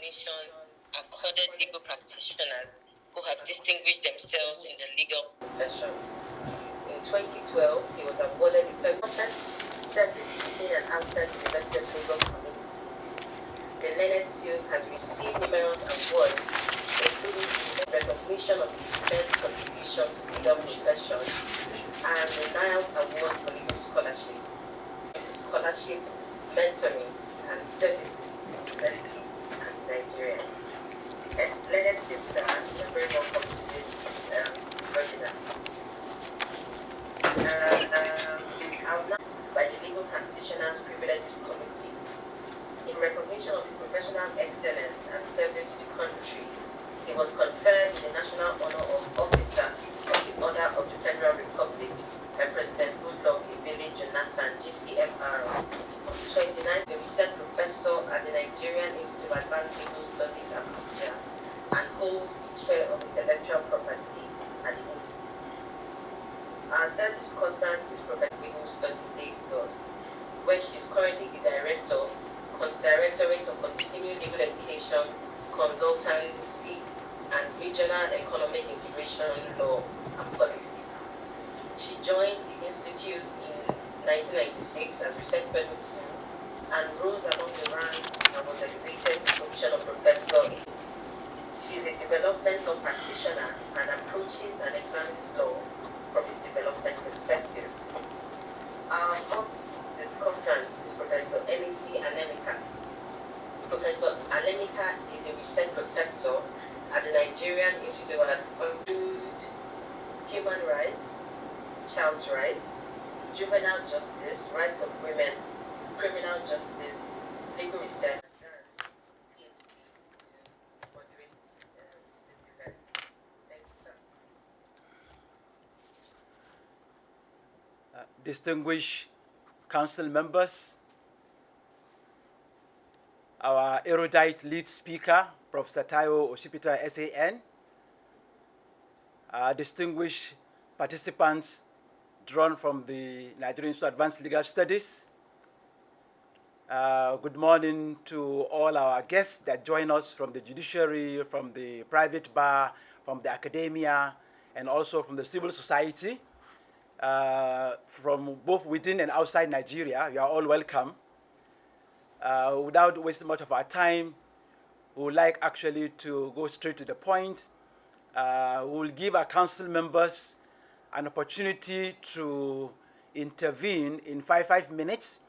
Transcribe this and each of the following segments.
recognition accorded legal practitioners who have distinguished themselves in the legal profession. In 2012, he was awarded the Federal Service within and outside the University of Lagos community. The learned seal has received numerous awards, including recognition of his immense contribution to the legal profession and the Niles Award for Legal Scholarship, mentoring, and services to Fiscally and Nigerian. Leonard Simpson, you're very welcome to this webinar. Outlined by the Legal Practitioners Privileges Committee. In recognition of his professional excellence and service to the country, he was conferred with the National Honor of Officer of the Order of the Federal Republic by President Goodluck Ebele Jonathan, GCFR, on the 29th, a research professor at the Nigerian Institute of Advanced Legal Studies, Abuja, and holds the chair of intellectual property at the institute. Our third discussant is Professor Legal Studies Lagos, where she is currently the Directorate of Continuing Legal Education, Consultancy, and Regional Economic Integration Law and Policies. She joined the Institute in 1996 as research fellow 2 and rose along the ranks and was elevated to the position of professor. She is a development law practitioner and approaches and examines law from its development perspective. Our fourth discussant is Professor Emily Anemika. Professor Anemika is a research professor at the Nigerian Institute of Human Rights, Child's Rights, Juvenile Justice, Rights of Women, Criminal Justice, Legal Research, and PhD to moderate this event. Thank you, sir. Distinguished council members, our erudite lead speaker, Professor Taiwo Oshipita, SAN, distinguished participants drawn from the Nigerian Institute of Advanced Legal Studies. Good morning to all our guests that join us from the judiciary, from the private bar, from the academia, and also from the civil society. From both within and outside Nigeria, you are all welcome. Without wasting much of our time, we would like actually to go straight to the point. We will give our council members an opportunity to intervene in 5 minutes,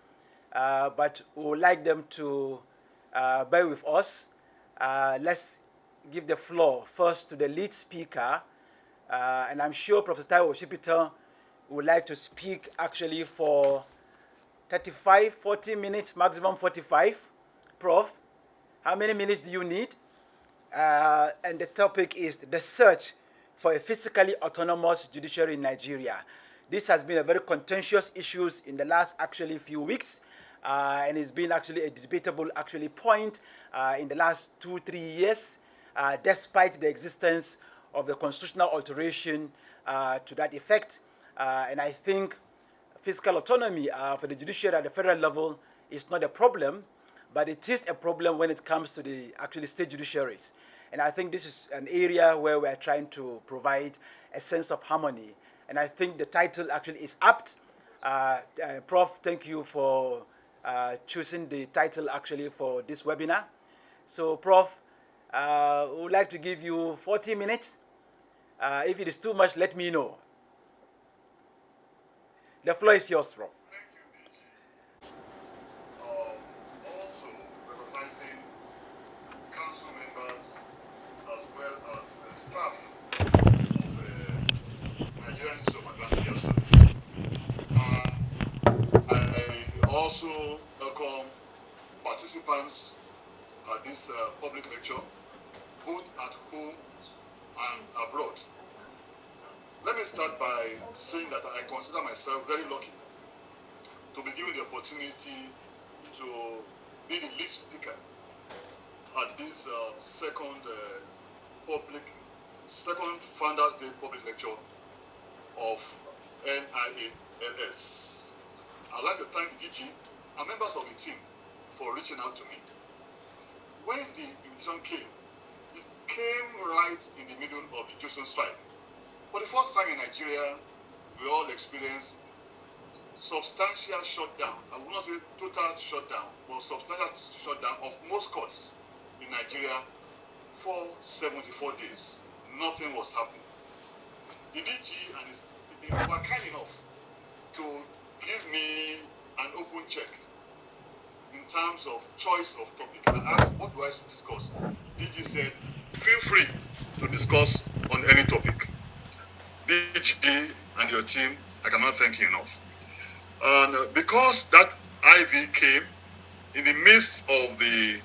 but we would like them to bear with us. Let's give the floor first to the lead speaker, and I'm sure Professor Taiwo Oshipita would like to speak actually for 35, 40 minutes, maximum 45. Prof, how many minutes do you need? And the topic is the search for a fiscally autonomous judiciary in Nigeria. This has been a very contentious issue in the last actually few weeks, and it's been actually a debatable actually point in the last 2-3 years, despite the existence of the constitutional alteration to that effect. And I think fiscal autonomy for the judiciary at the federal level is not a problem, but it is a problem when it comes to the actually state judiciaries. And I think this is an area where we are trying to provide a sense of harmony. And I think the title actually is apt. Prof, thank you for choosing the title actually for this webinar. So Prof, we would like to give you 40 minutes. If it is too much, let me know. The floor is yours, Prof. Thank you, DG. Also recognizing council members as well as the staff of the Nigerian Institute of Advanced Legal Studies. I also welcome participants at this public lecture, both at home and abroad. Let me start by saying that I consider myself very lucky to be given the opportunity to be the lead speaker at this second Founders Day public lecture of NIALS. I'd like to thank DG and members of the team for reaching out to me. when the invitation came, it came right in the middle of the Johnson strike. For the first time in Nigeria, we all experienced substantial shutdown. I will not say total shutdown, but substantial shutdown of most courts in Nigeria for 74 days. Nothing was happening. The DG and they were kind enough to give me an open check in terms of choice of topic. I asked, what do I discuss? DG said, feel free to discuss on any topic. DG and your team, I cannot thank you enough. And because that IV came in the midst of the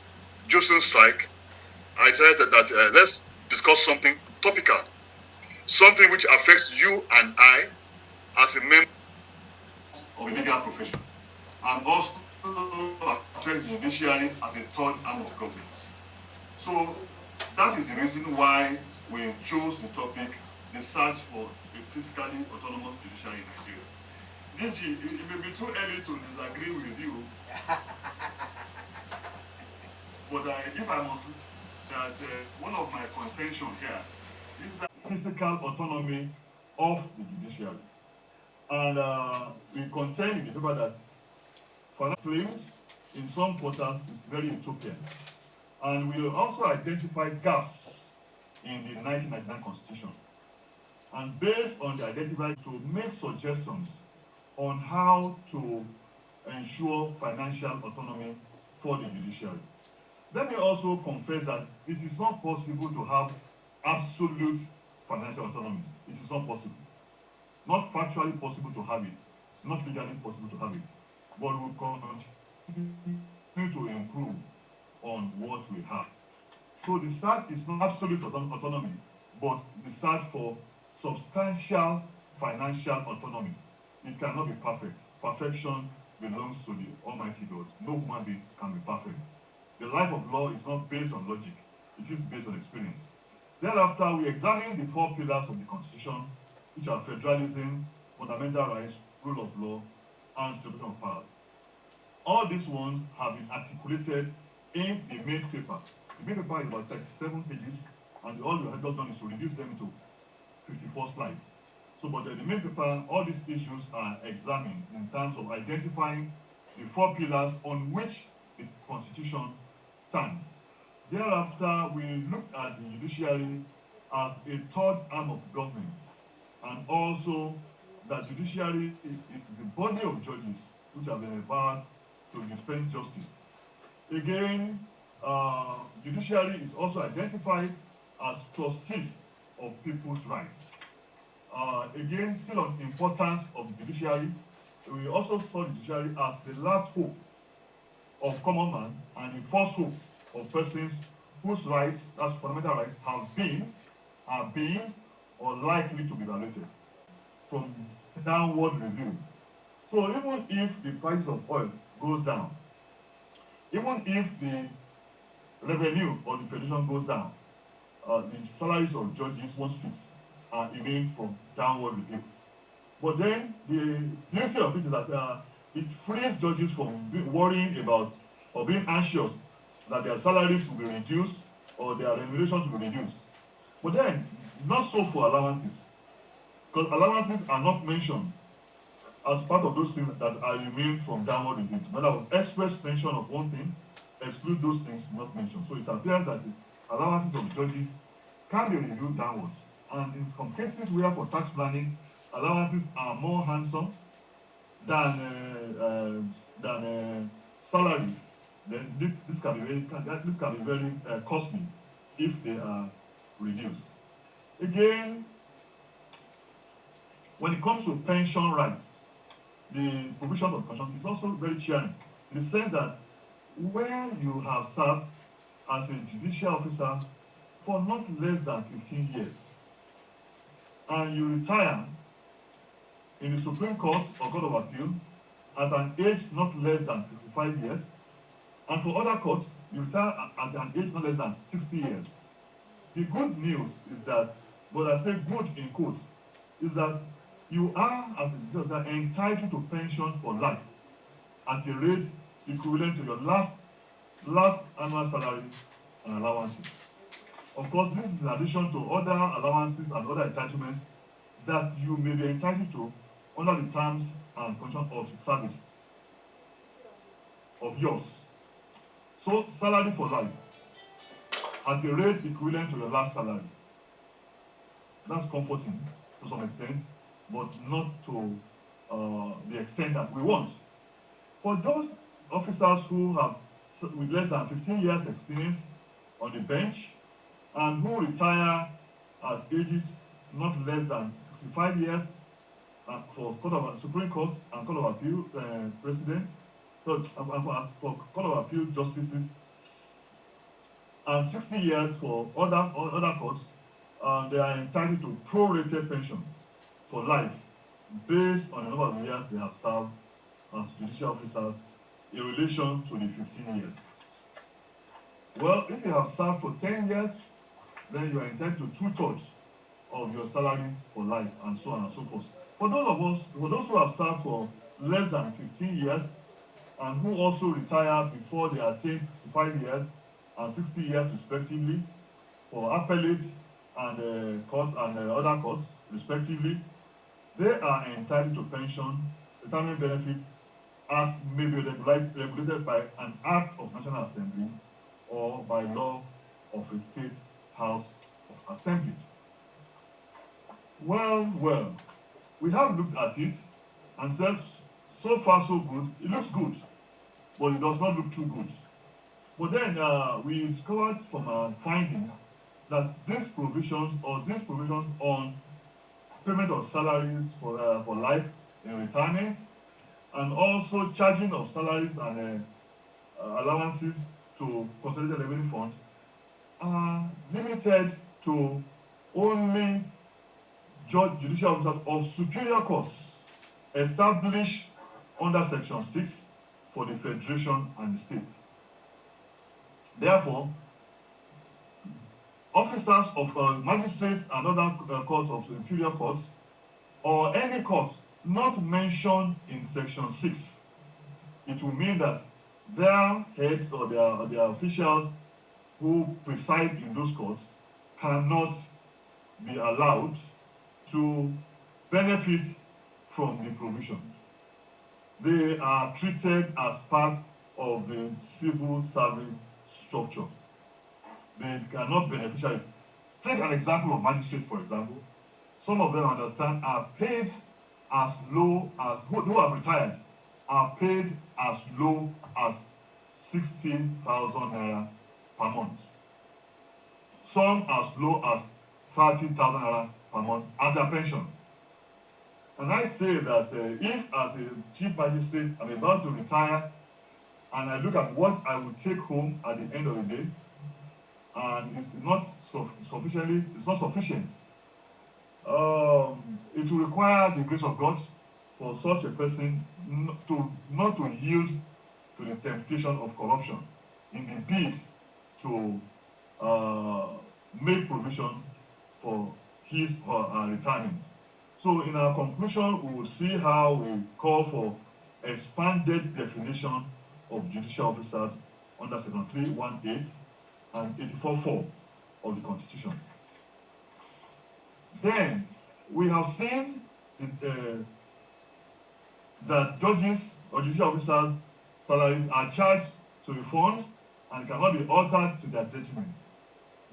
Johnson strike, I decided that let's discuss something topical, something which affects you and I as a member of the legal profession, and also affects the judiciary as a third arm of government. So that is the reason why we chose the topic, the search for a fiscally autonomous judiciary in Nigeria. DG, it may be too early to disagree with you, but if I must, that one of my contention here is that physical autonomy of the judiciary. And we contend in the paper that financial claims in some quarters is very utopian. And we will also identify gaps in the 1999 Constitution. And based on the identified, to make suggestions on how to ensure financial autonomy for the judiciary. Let me also confess that it is not possible to have absolute financial autonomy. It is not possible. Not factually possible to have it, not legally possible to have it. But we continue to improve on what we have. So the search is not absolute autonomy, but the search for substantial financial autonomy. It cannot be perfect. Perfection belongs to the Almighty God. No human being can be perfect. The life of law is not based on logic. It is based on experience. Thereafter, we examine the 4 pillars of the Constitution, which are federalism, fundamental rights, rule of law, and separation of powers. All these ones have been articulated in the main paper. The main paper is about 37 pages, and all you have done is to reduce them to 54 slides. So, but the main paper, all these issues are examined in terms of identifying the 4 pillars on which the Constitution stands. Thereafter, we looked at the judiciary as a third arm of government, and also that judiciary is a body of judges which have been empowered to dispense justice. Again, judiciary is also identified as trustees of people's rights. Again, still on the importance of the judiciary, we also saw the judiciary as the last hope of common man and the first hope of persons whose rights, as fundamental rights, have been, are being, or likely to be violated from downward review. So even if the price of oil goes down, even if the revenue of the federation goes down, the salaries of judges once fixed are immune from downward review. But then the beauty of it is that it frees judges from worrying about or being anxious that their salaries will be reduced or their remunerations will be reduced. But then, not so for allowances, because allowances are not mentioned as part of those things that are immune from downward review. In other words, express mention of one thing, exclude those things not mentioned. So it appears that the allowances of judges can be reviewed downwards. And in some cases where for tax planning, allowances are more handsome than salaries, then this can be very costly if they are reduced. Again, when it comes to pension rights, the provision of pension is also very cheering, in the sense that where you have served as a judicial officer for not less than 15 years, and you retire in the Supreme Court or Court of Appeal at an age not less than 65 years, and for other courts, you retire at an age not less than 60 years. The good news is that, but I say good in quotes, is that you are, as a judge, entitled to pension for life at a rate equivalent to your last annual salary and allowances. Of course, this is in addition to other allowances and other entitlements that you may be entitled to under the terms and conditions of service of yours. So, salary for life at a rate equivalent to your last salary. That's comforting to some extent, but not to the extent that we want. For those officers who have with less than 15 years experience on the bench and who retire at ages not less than 65 years for Supreme Court and Court of Appeal presidents, for Court of Appeal justices, and 60 years for other courts, they are entitled to prorated pension for life based on the number of years they have served as judicial officers in relation to the 15 years. Well, if you have served for 10 years, then you are entitled to 2/3 of your salary for life, and so on and so forth. For those who have served for less than 15 years and who also retire before they attain 65 years and 60 years respectively, for appellate and courts and other courts respectively, they are entitled to pension, retirement benefits as may be regulated by an act of National Assembly or by law of a state house of assembly. Well, we have looked at it and said, so far so good. It looks good, but it does not look too good. But then we discovered from our findings that these provisions on payment of salaries for life in retirement, and also charging of salaries and allowances to Consolidated Revenue Fund are limited to only judicial officers of superior courts established under Section 6 for the Federation and the states. Therefore, officers of magistrates and other courts of inferior courts, or any court not mentioned in Section 6, it will mean that their heads or their officials who preside in those courts cannot be allowed to benefit from the provision. They are treated as part of the civil service structure. They cannot be beneficiaries. Take an example of magistrates, for example. Some of them, understand, are paid as low as, who have retired, are paid as low as 60,000 naira per month. Some as low as 30,000 naira per month as their pension. And I say that if as a chief magistrate I'm about to retire and I look at what I will take home at the end of the day, and it's not sufficient, it will require the grace of God for such a person not to yield to the temptation of corruption in the bid to make provision for his or her retirement. So in our conclusion, we will see how we call for expanded definition of judicial officers under Section 318 and 84.4 of the Constitution. Then we have seen that judges or judicial officers' salaries are charged to a fund and cannot be altered to their detriment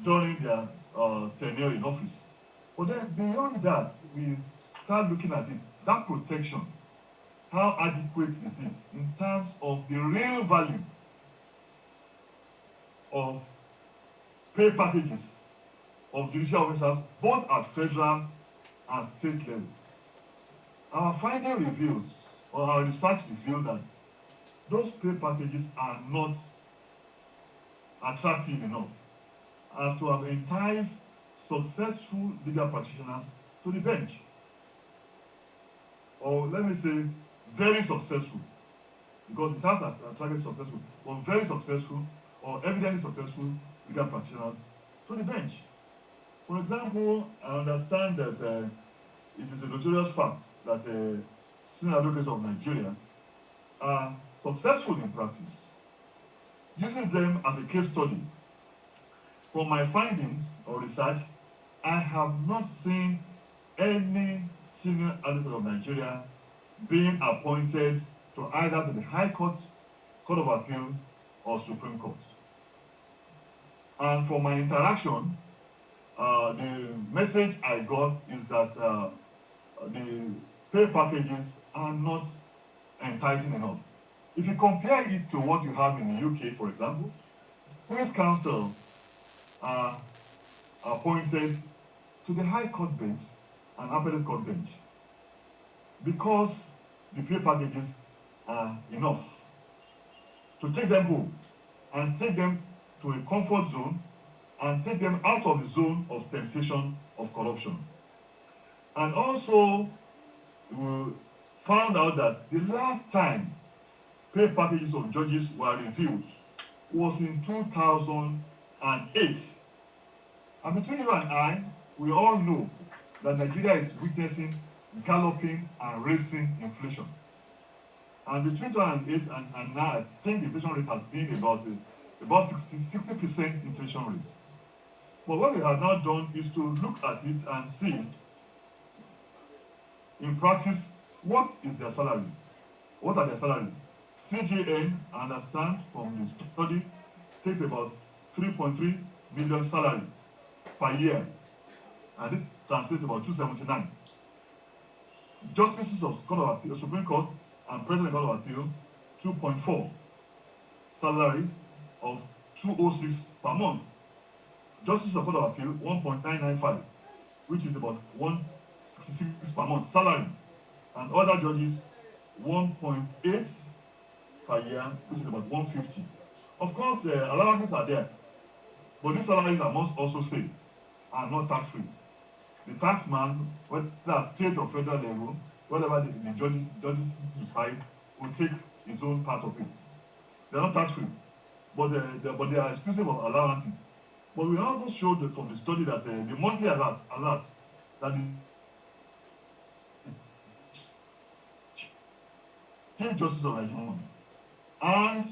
during their tenure in office. But then beyond that, we start looking at it, that protection, how adequate is it in terms of the real value of pay packages of judicial officers, both at federal and state level. Our finding reveals, or our research revealed, that those pay packages are not attractive enough to have enticed successful legal practitioners to the bench. Or let me say, very successful, because it has attracted successful, but very successful or evidently successful legal practitioners to the bench. For example, I understand that it is a notorious fact that senior advocates of Nigeria are successful in practice, using them as a case study from my findings or research, I have not seen any senior advocate of Nigeria being appointed to either to the High Court, Court of Appeal, or Supreme Court. And from my interaction, the message I got is that the pay packages are not enticing enough. If you compare it to what you have in the UK, for example, Queen's Counsel are appointed to the High Court bench and Appellate Court bench because the pay packages are enough to take them home and take them to a comfort zone and take them out of the zone of temptation of corruption. And also, we found out that the last time pay packages of judges were reviewed was in 2008. And between you and I, we all know that Nigeria is witnessing galloping and racing inflation. And between 2008 and now, I think the inflation rate has been about 60% inflation rate. But what we have now done is to look at it and see, in practice, what is their salaries? What are their salaries? CJN, I understand from the study, takes about 3.3 million salary per year. And this translates to about 279. Justices of Court of Appeal, Supreme Court, and President of Court of Appeal, 2.4. Salary of 206 per month. Justice of Court of Appeal, 1.995, which is about 166 per month salary. And other judges, 1.8 per year, which is about 150. Of course, allowances are there, but these salaries, I must also say, are not tax-free. The taxman, whether at state or federal level, whatever the judges decide, will take his own part of it. They're not tax-free, but they are exclusive of allowances. But we also showed that from the study that the monthly alert that the Chief Justice of Nigeria and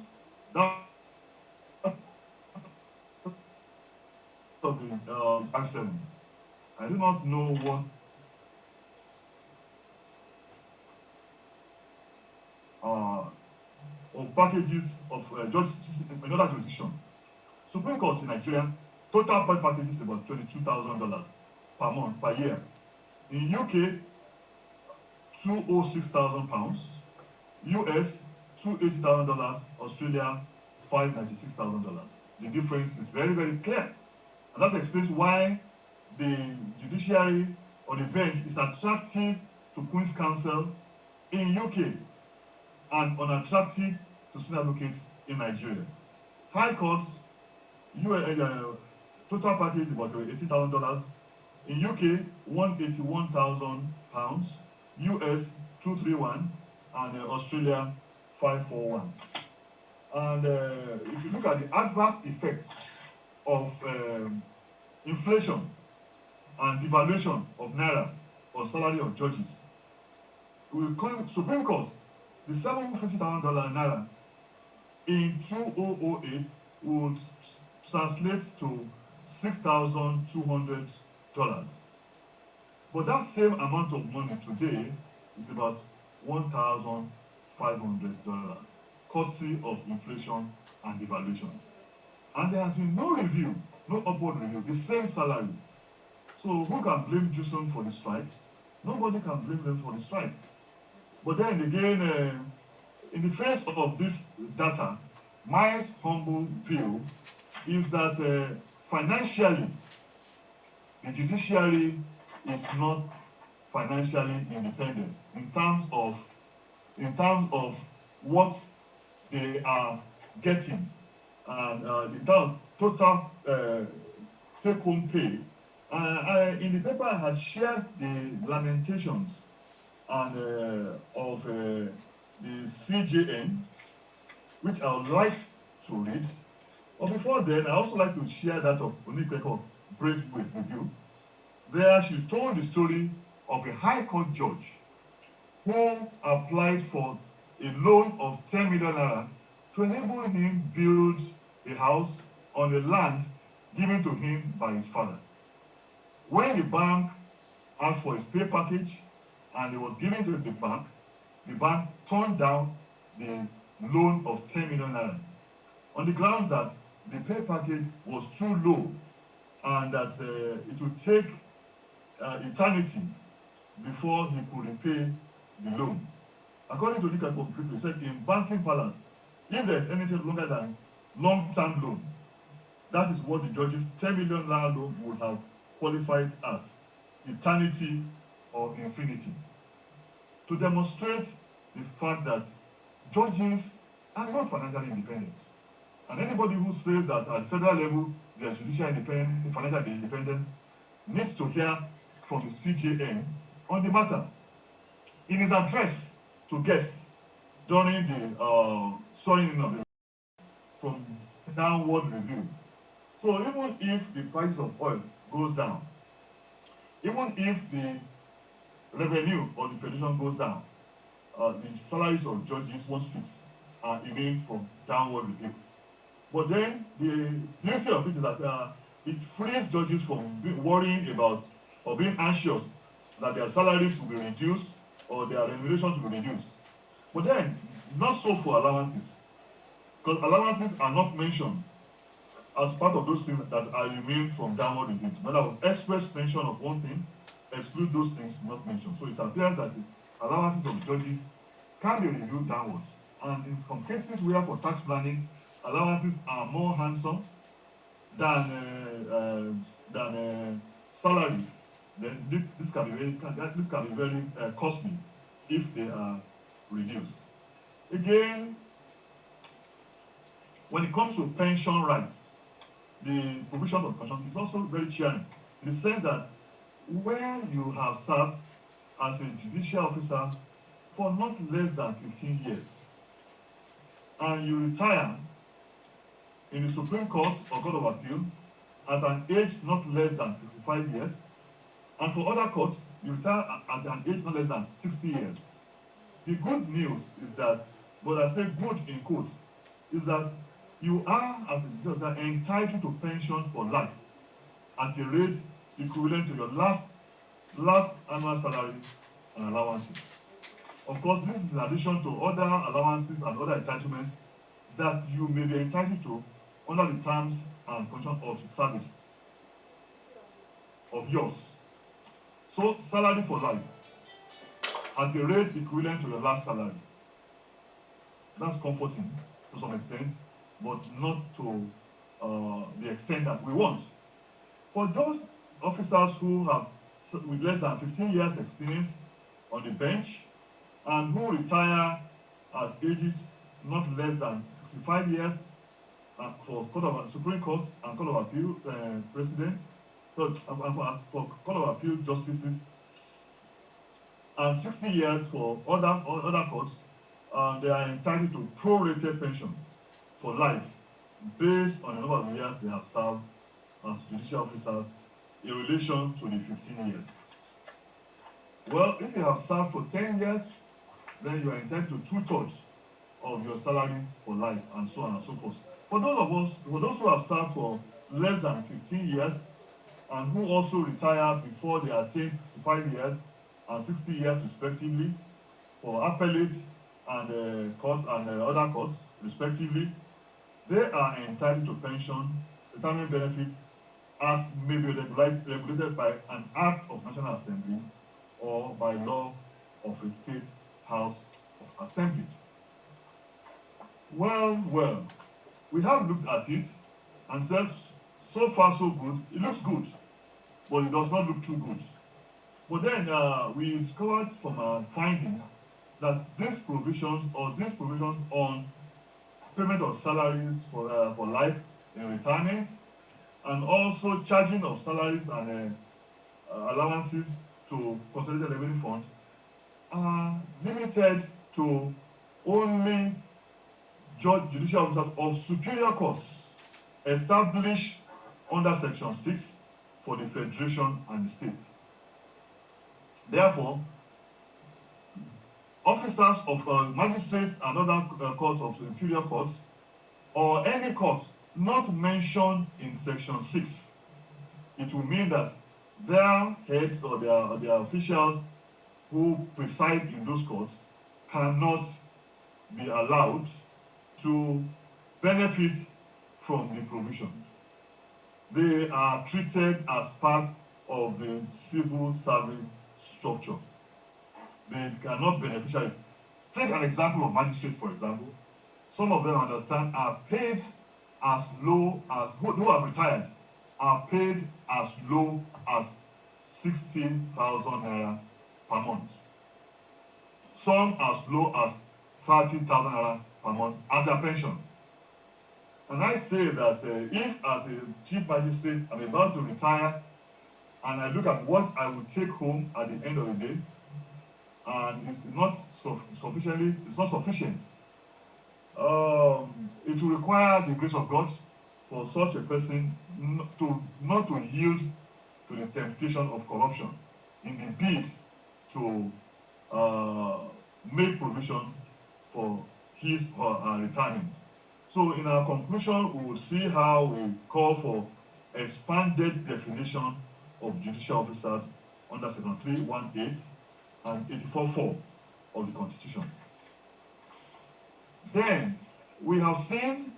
that of the 57. I do not know what of packages of judges in other jurisdictions. Supreme Court in Nigeria, total pay package is about $22,000 per month, per year. In UK, £206,000, US, $280,000, Australia, $596,000. The difference is very, very clear. And that explains why the judiciary or the bench is attractive to Queen's Counsel in UK and unattractive to senior advocates in Nigeria. High courts, total package about $80,000. In UK, £181,000, US 231, and Australia 541. And if you look at the adverse effects of inflation and devaluation of naira on salary of judges, Supreme Court, the $750,000 naira in 2008 would translate to $6,200. But that same amount of money today is about $1,500, courtesy of inflation and devaluation. And there has been no review, no upward review, the same salary. So who can blame Juson for the strike? Nobody can blame them for the strike. But then again, in the face of this data, my humble view is that financially, the judiciary is not financially independent in terms of what they are getting and the total take-home pay. In the paper, I had shared the lamentations and of the CJN, which I would like to read. But before then, I also like to share that of Onikweko Braithwaite with you. There, she told the story of a High Court judge who applied for a loan of 10 million naira to enable him build a house on a land given to him by his father. When the bank asked for his pay package and it was given to the bank turned down the loan of 10 million naira on the grounds that the pay package was too low and that it would take eternity before he could repay the loan. According to Nika Concrete, he said in banking palace, if there's anything longer than long-term loan, that is what the judge's 10 million naira loan would have qualified as eternity or infinity. To demonstrate the fact that judges are not financially independent. And anybody who says that at federal level there is judicial independence, financial independence, needs to hear from the CJN on the matter. In his address to guests during the swearing in of the from downward review. So even if the price of oil goes down, even if the revenue of the federation goes down, the salaries of judges once fixed are immune from downward review. But then the beauty of it is that it frees judges from worrying about or being anxious that their salaries will be reduced or their remunerations will be reduced. But then, not so for allowances, because allowances are not mentioned as part of those things that are immune from downward review. In other words, express mention of one thing, exclude those things not mentioned. So it appears that the allowances of judges can be reviewed downwards. And in some cases where for tax planning, allowances are more handsome than salaries, then this can be very costly if they are reduced. Again, when it comes to pension rights, the provision of pension is also very cheering in the sense that where you have served as a judicial officer for not less than 15 years and you retire in the Supreme Court or Court of Appeal at an age not less than 65 years, and for other courts, you retire at an age not less than 60 years. The good news is that, but I say good in quotes, is that you are, as a judge, entitled to pension for life at a rate equivalent to your last annual salary and allowances. Of course, this is in addition to other allowances and other entitlements that you may be entitled to under the terms and conditions of service of yours. So, salary for life at a rate equivalent to your last salary. That's comforting to some extent, but not to the extent that we want. For those officers who have with less than 15 years experience on the bench and who retire at ages not less than 65 years for Supreme Court and Court of Appeal presidents, for Court of Appeal justices, and 60 years for other courts, they are entitled to prorated pension for life based on the number of years they have served as judicial officers in relation to the 15 years. Well, if you have served for 10 years, then you are entitled to 2/3 of your salary for life, and so on and so forth. For those who have served for less than 15 years and who also retire before they attain 65 years and 60 years respectively, for appellate and courts and other courts respectively, they are entitled to pension, retirement benefits as may be regulated by an act of National Assembly or by law of a state house of assembly. Well, we have looked at it and said, so far so good, it looks good, but it does not look too good. But then we discovered from our findings that these provisions on payment of salaries for life in retirement, and also charging of salaries and allowances to Consolidated Revenue Fund are limited to only judicial officers of superior courts established under Section 6 for the Federation and the states. Therefore, officers of magistrates and other courts of inferior courts, or any court not mentioned in section 6, it will mean that their heads or their officials who preside in those courts cannot be allowed to benefit from the provision. They are treated as part of the civil service structure. They cannot beneficiaries. Take an example of magistrate, for example. Some of them, understand, are paid as low as, who have retired, are paid as low as 60,000 naira per month. Some as low as 30,000 naira per month as their pension. And I say that if as a chief magistrate I'm about to retire and I look at what I will take home at the end of the day, and it's not sufficient, it will require the grace of God for such a person not to yield to the temptation of corruption in the bid to make provision for his or her retirement. So in our conclusion, we will see how we call for expanded definition of judicial officers under section 318 and 84.4 of the Constitution. Then we have seen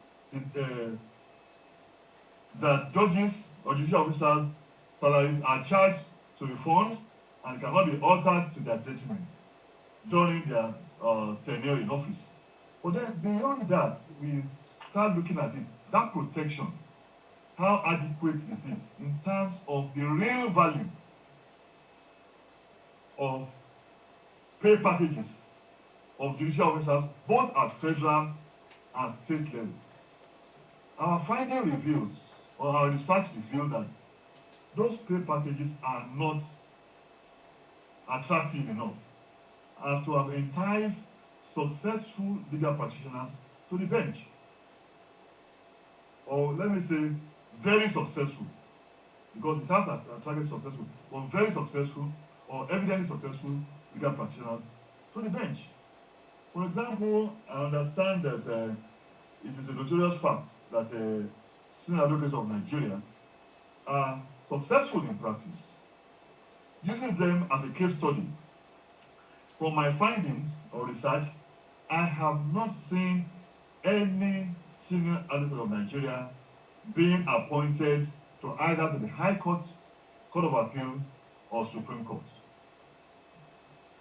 that judges or judicial officers' salaries are charged to a fund and cannot be altered to their detriment during their tenure in office. But then beyond that, we start looking at it, that protection, how adequate is it in terms of the real value of pay packages of judicial officers, both at federal and state level. Our finding reveals, or our research revealed, that those pay packages are not attractive enough and to have enticed successful legal practitioners to the bench. Or let me say, very successful, because it has attracted successful, but very successful or evidently successful legal practitioners to the bench. For example, I understand that it is a notorious fact that senior advocates of Nigeria are successful in practice. Using them as a case study, from my findings or research, I have not seen any senior advocate of Nigeria being appointed to either to the High Court, Court of Appeal, or Supreme Court.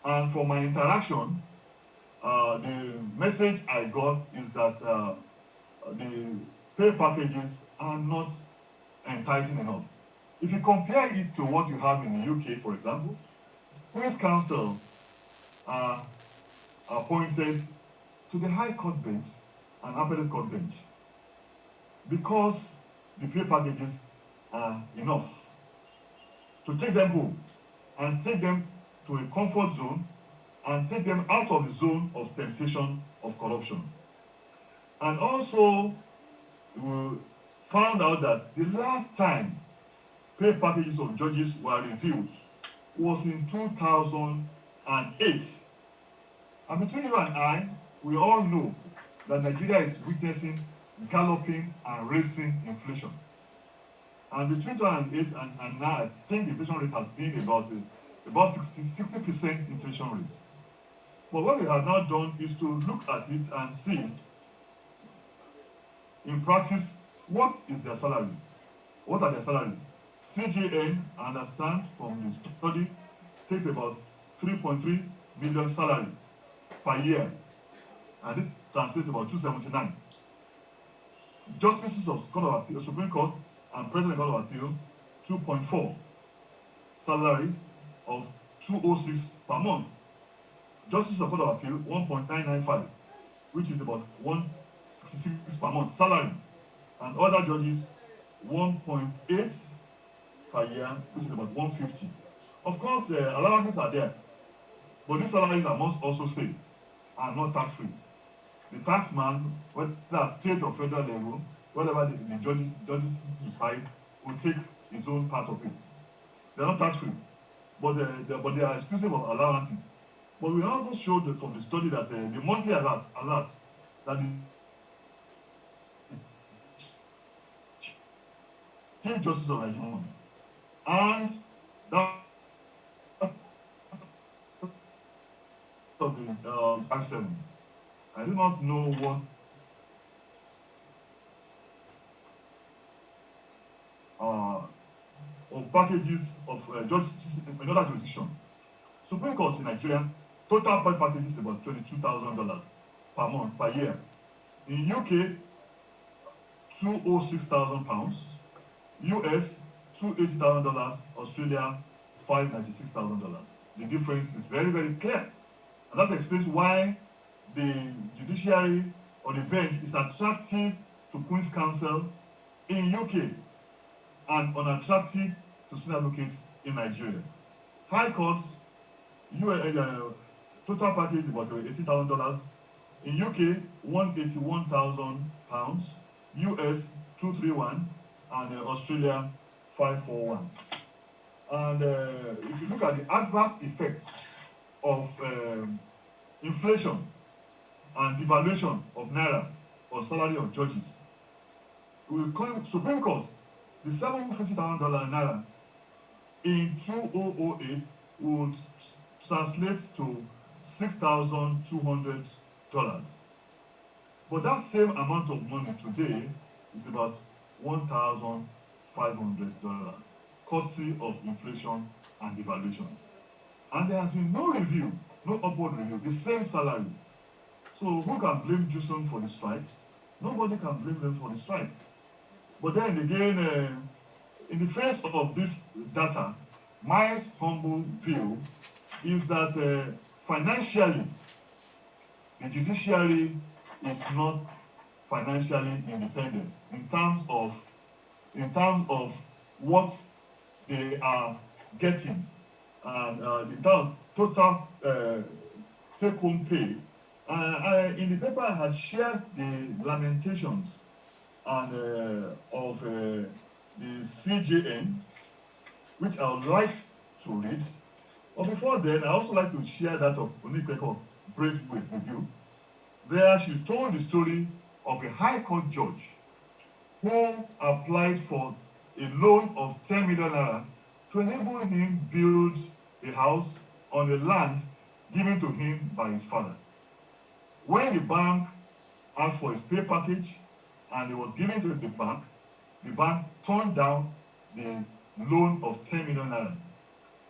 And from my interaction, the message I got is that the pay packages are not enticing enough. If you compare it to what you have in the UK, for example, Queen's Counsel are appointed to the High Court bench and Appellate Court bench because the pay packages are enough to take them home and take them to a comfort zone and take them out of the zone of temptation of corruption. And also, we found out that the last time pay packages of judges were reviewed was in 2008. And between you and I, we all know that Nigeria is witnessing galloping and racing inflation. And between 2008 and now, I think the inflation rate has been about 60% inflation rate. But what we have now done is to look at it and see, in practice, what is their salaries? What are their salaries? CJN, I understand from the study, takes about 3.3 million salary per year. And this translates to about 279. Justices of Court of Appeal, Supreme Court, and President of Court of Appeal, 2.4. Salary of 206 per month. Justice of Court of Appeal, 1.995, which is about 166 per month salary. And other judges, 1.8 per year, which is about 150. Of course, allowances are there, but these salaries, I must also say, are not tax-free. The taxman, whether at state or federal level, whatever the judges decide, will take his own part of it. They are not tax-free, but they are exclusive of allowances. But we also showed from the study that the monthly alert that Chief Justice of Nigeria, and that of the 57. I do not know what of packages of judges in another jurisdiction. Supreme Court in Nigeria, total package is about $22,000 per month, per year. In UK, £206,000, US, $280,000, Australia, $596,000. The difference is very, very clear. And that explains why the judiciary or the bench is attractive to Queen's Counsel in UK and unattractive to senior advocates in Nigeria. High courts, total package about $80,000. In UK, £181,000, US 231, and Australia 541. And if you look at the adverse effects of inflation and devaluation of naira on salary of judges, we call Supreme Court the $750,000 naira in 2008 would translate to $6,200. But that same amount of money today is about $1,500, courtesy of inflation and devaluation. And there has been no review, no upward review, the same salary. So who can blame Juson for the strike? Nobody can blame them for the strike. But then again, in the face of this data, my humble view is that financially, the judiciary is not financially independent in terms of what they are getting and the total take-home pay. In the paper, I had shared the lamentations and of the CJN, which I would like to read. But before then, I also like to share that of Onikeko Braithwaite with you. There, she told the story of a High Court judge who applied for a loan of 10 million naira to enable him build a house on the land given to him by his father. When the bank asked for his pay package and it was given to the bank turned down the loan of 10 million naira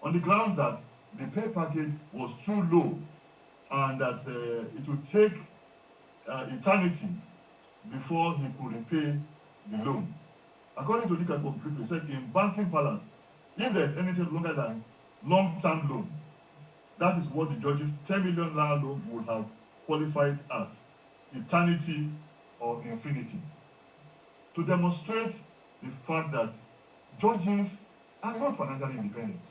on the grounds that the pay package was too low and that it would take eternity before he could repay the loan. According to Nikako, he said in banking palace, if there's anything longer than long-term loan, that is what the judge's 10 million naira loan would have qualified as eternity or infinity. To demonstrate the fact that judges are not financially independent.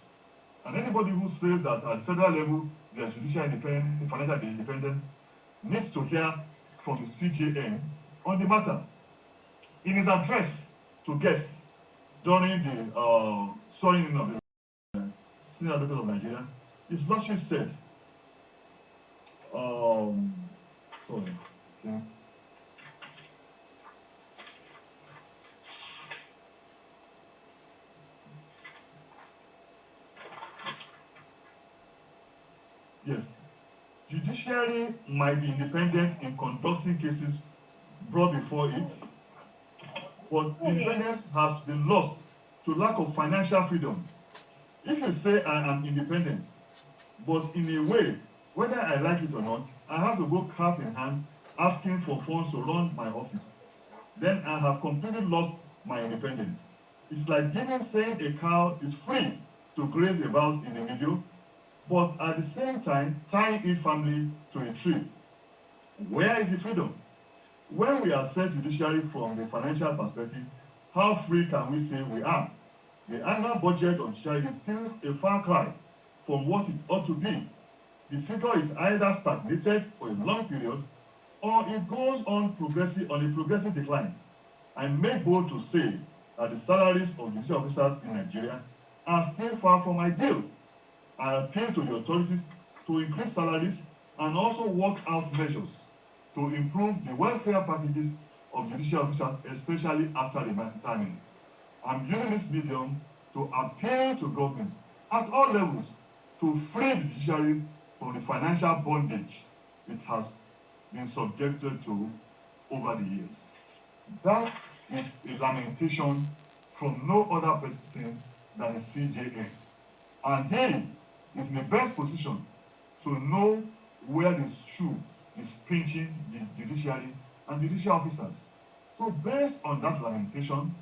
And anybody who says that at federal level their judicial independence, financial independence, needs to hear from the CJN on the matter. In his address to guests during the swearing in of the Senior Advocate of Nigeria, his lordship said, yes, judiciary might be independent in conducting cases brought before it, but independence has been lost to lack of financial freedom. If you say I am independent, but in a way, whether I like it or not, I have to go cap in hand asking for funds to run my office, then I have completely lost my independence. It's like saying a cow is free to graze about in a meadow, but at the same time tying it firmly to a tree. Where is the freedom? When we assess judiciary from the financial perspective, how free can we say we are? The annual budget of judiciary is still a far cry from what it ought to be. The figure is either stagnated for a long period or it goes on a progressive decline. I make bold to say that the salaries of judicial officers in Nigeria are still far from ideal. I appeal to the authorities to increase salaries and also work out measures to improve the welfare packages of judicial officers, especially after retirement. I'm using this medium to appeal to government at all levels to free the judiciary from the financial bondage it has been subjected to over the years. That is a lamentation from no other person than the CJN. And he is in the best position to know where the shoe is pinching the judiciary and judicial officers. So based on that lamentation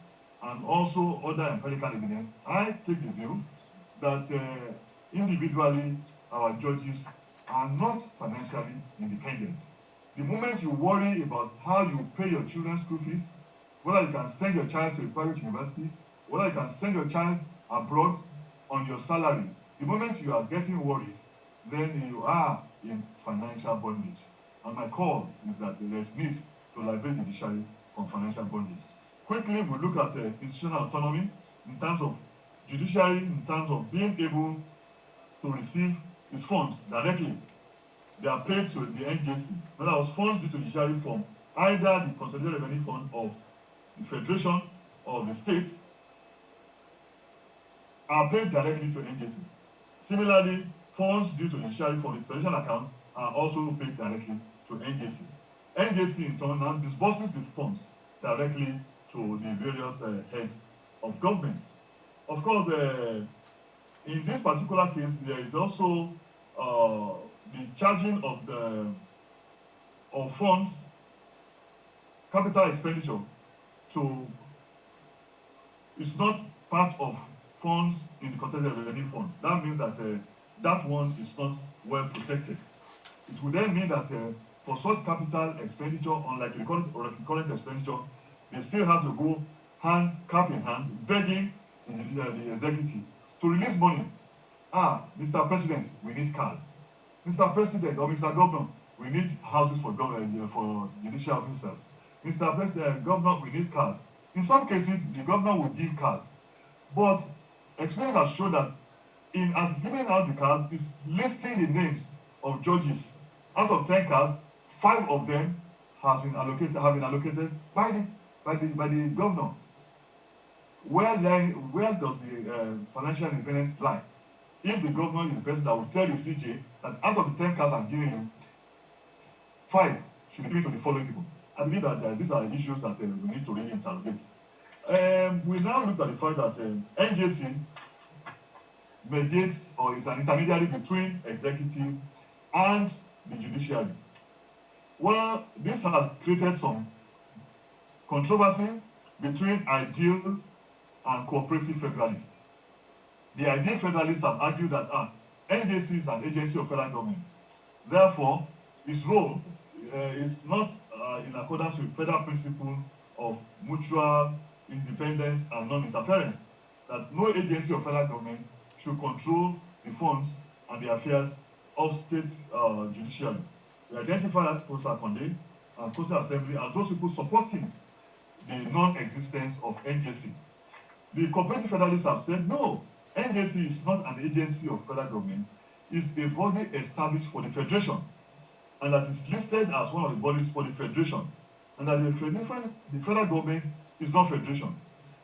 and also other empirical evidence, I take the view that individually our judges are not financially independent. The moment you worry about how you pay your children's school fees, whether you can send your child to a private university, whether you can send your child abroad on your salary, the moment you are getting worried, then you are in financial bondage. And my call is that there is need to liberate the judiciary from financial bondage. Quickly, we look at institutional autonomy in terms of judiciary, in terms of being able to receive its funds directly. They are paid to the NJC. In other words, funds due to the judiciary from either the Consolidated Revenue Fund of the Federation or the states are paid directly to NJC. Similarly, funds due to the judiciary from the Federation account are also paid directly to NJC. NJC in turn now disburses the funds directly to the various heads of government. Of course, in this particular case, there is also the charging of funds, capital expenditure, to it's not part of funds in the Consolidated Revenue Fund. That means that that one is not well protected. It would then mean that for such capital expenditure, unlike recurrent expenditure, they still have to go cap in hand, begging the executive to release money. Mr. President, we need cars. Mr. President or Mr. Governor, we need houses for judicial officers. Mr. President, Governor, we need cars. In some cases, the governor will give cars. But experience has shown that as giving out the cars, is listing the names of judges. Out of 10 cars, 5 of them have been allocated by the governor. Where does the financial independence lie? If the governor is the person that will tell the CJ that out of the 10 cars I'm giving him, 5 should be given to the following people. I believe that these are issues that we need to really interrogate. We now look at the fact that NJC mediates or is an intermediary between executive and the judiciary. Well, this has created some controversy between ideal and cooperative federalists. The ideal federalists have argued that NJC is an agency of federal government. Therefore, its role is not in accordance with federal principle of mutual independence and non-interference, that no agency of federal government should control the funds and the affairs of state judiciary. We identify that Professor Conde and Coastal Assembly as those people supporting the non-existence of NJC. The cooperative federalists have said, no, NJC is not an agency of federal government, it's a body established for the federation, and that is listed as one of the bodies for the federation, and that the federal government is not federation.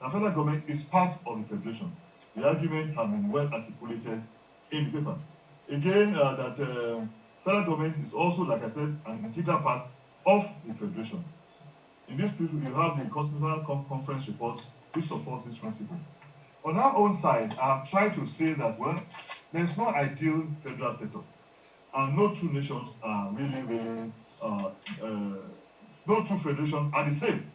The federal government is part of the federation. The argument has been well articulated in the paper. Again, that federal government is also, like I said, an integral part of the federation. In this paper, you have the Constitutional Conference report which supports this principle. On our own side, I have tried to say that, well, there is no ideal federal setup, and no two nations are no two federations are the same.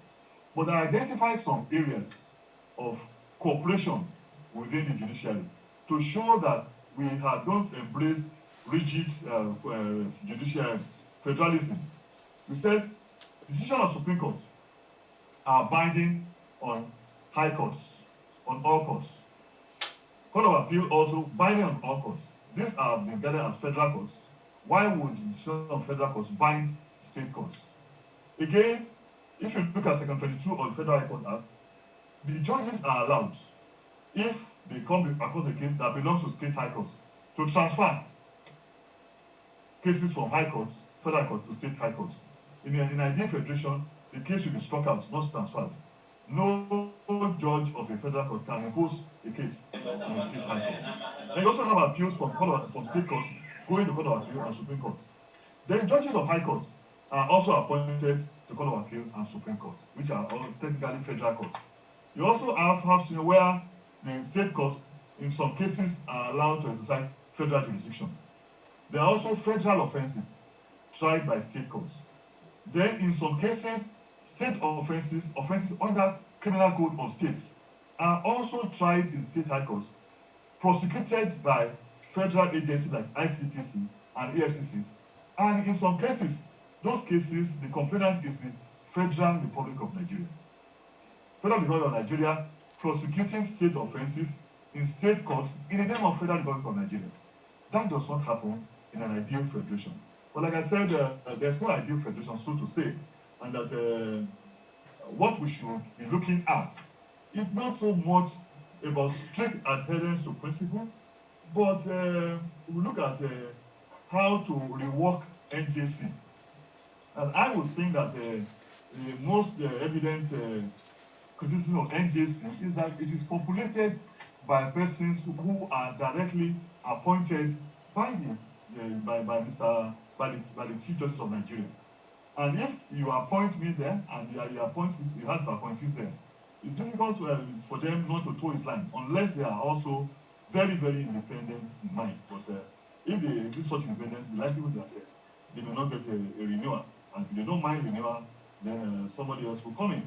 But I identified some areas of cooperation within the judiciary to show that we don't embrace rigid judicial federalism. We said decisions of Supreme Court are binding on high courts, on all courts. Court of Appeal also binding on all courts. These are being gathered as federal courts. Why would the decision of federal courts bind state courts? Again, if you look at Section 22 of the Federal High Court Act, the judges are allowed, if they come across a case that belongs to state high courts, to transfer cases from high courts, federal court, to state high courts. In an ideal federation, the case should be struck out, not transferred. no judge of a federal court can impose a case in a state high court. Then you also have appeals from state courts going to Court of Appeal and Supreme Court. Then judges of high courts are also appointed to Court of Appeal and Supreme Court, which are all technically federal courts. You also have where the state courts, in some cases, are allowed to exercise federal jurisdiction. There are also federal offenses tried by state courts. Then, in some cases, state offenses under criminal code of states are also tried in state high courts, prosecuted by federal agencies like ICPC and EFCC. And in some cases, those cases, the complainant is the Federal Republic of Nigeria. Federal Republic of Nigeria prosecuting state offenses in state courts in the name of Federal Republic of Nigeria. That does not happen in an ideal federation. But like I said, there's no ideal federation, so to say, and that what we should be looking at is not so much about strict adherence to principle, but we look at how to rework NJC. And I would think that the most evident criticism of NJC is that it is populated by persons who are directly appointed by the Chief Justice of Nigeria. And if you appoint me there and you have appointees there, it's difficult for them not to toe his line unless they are also very, very independent in mind. But if they exist such independence, the likelihood that they may not get a renewal. And if they don't mind renewal, then somebody else will come in.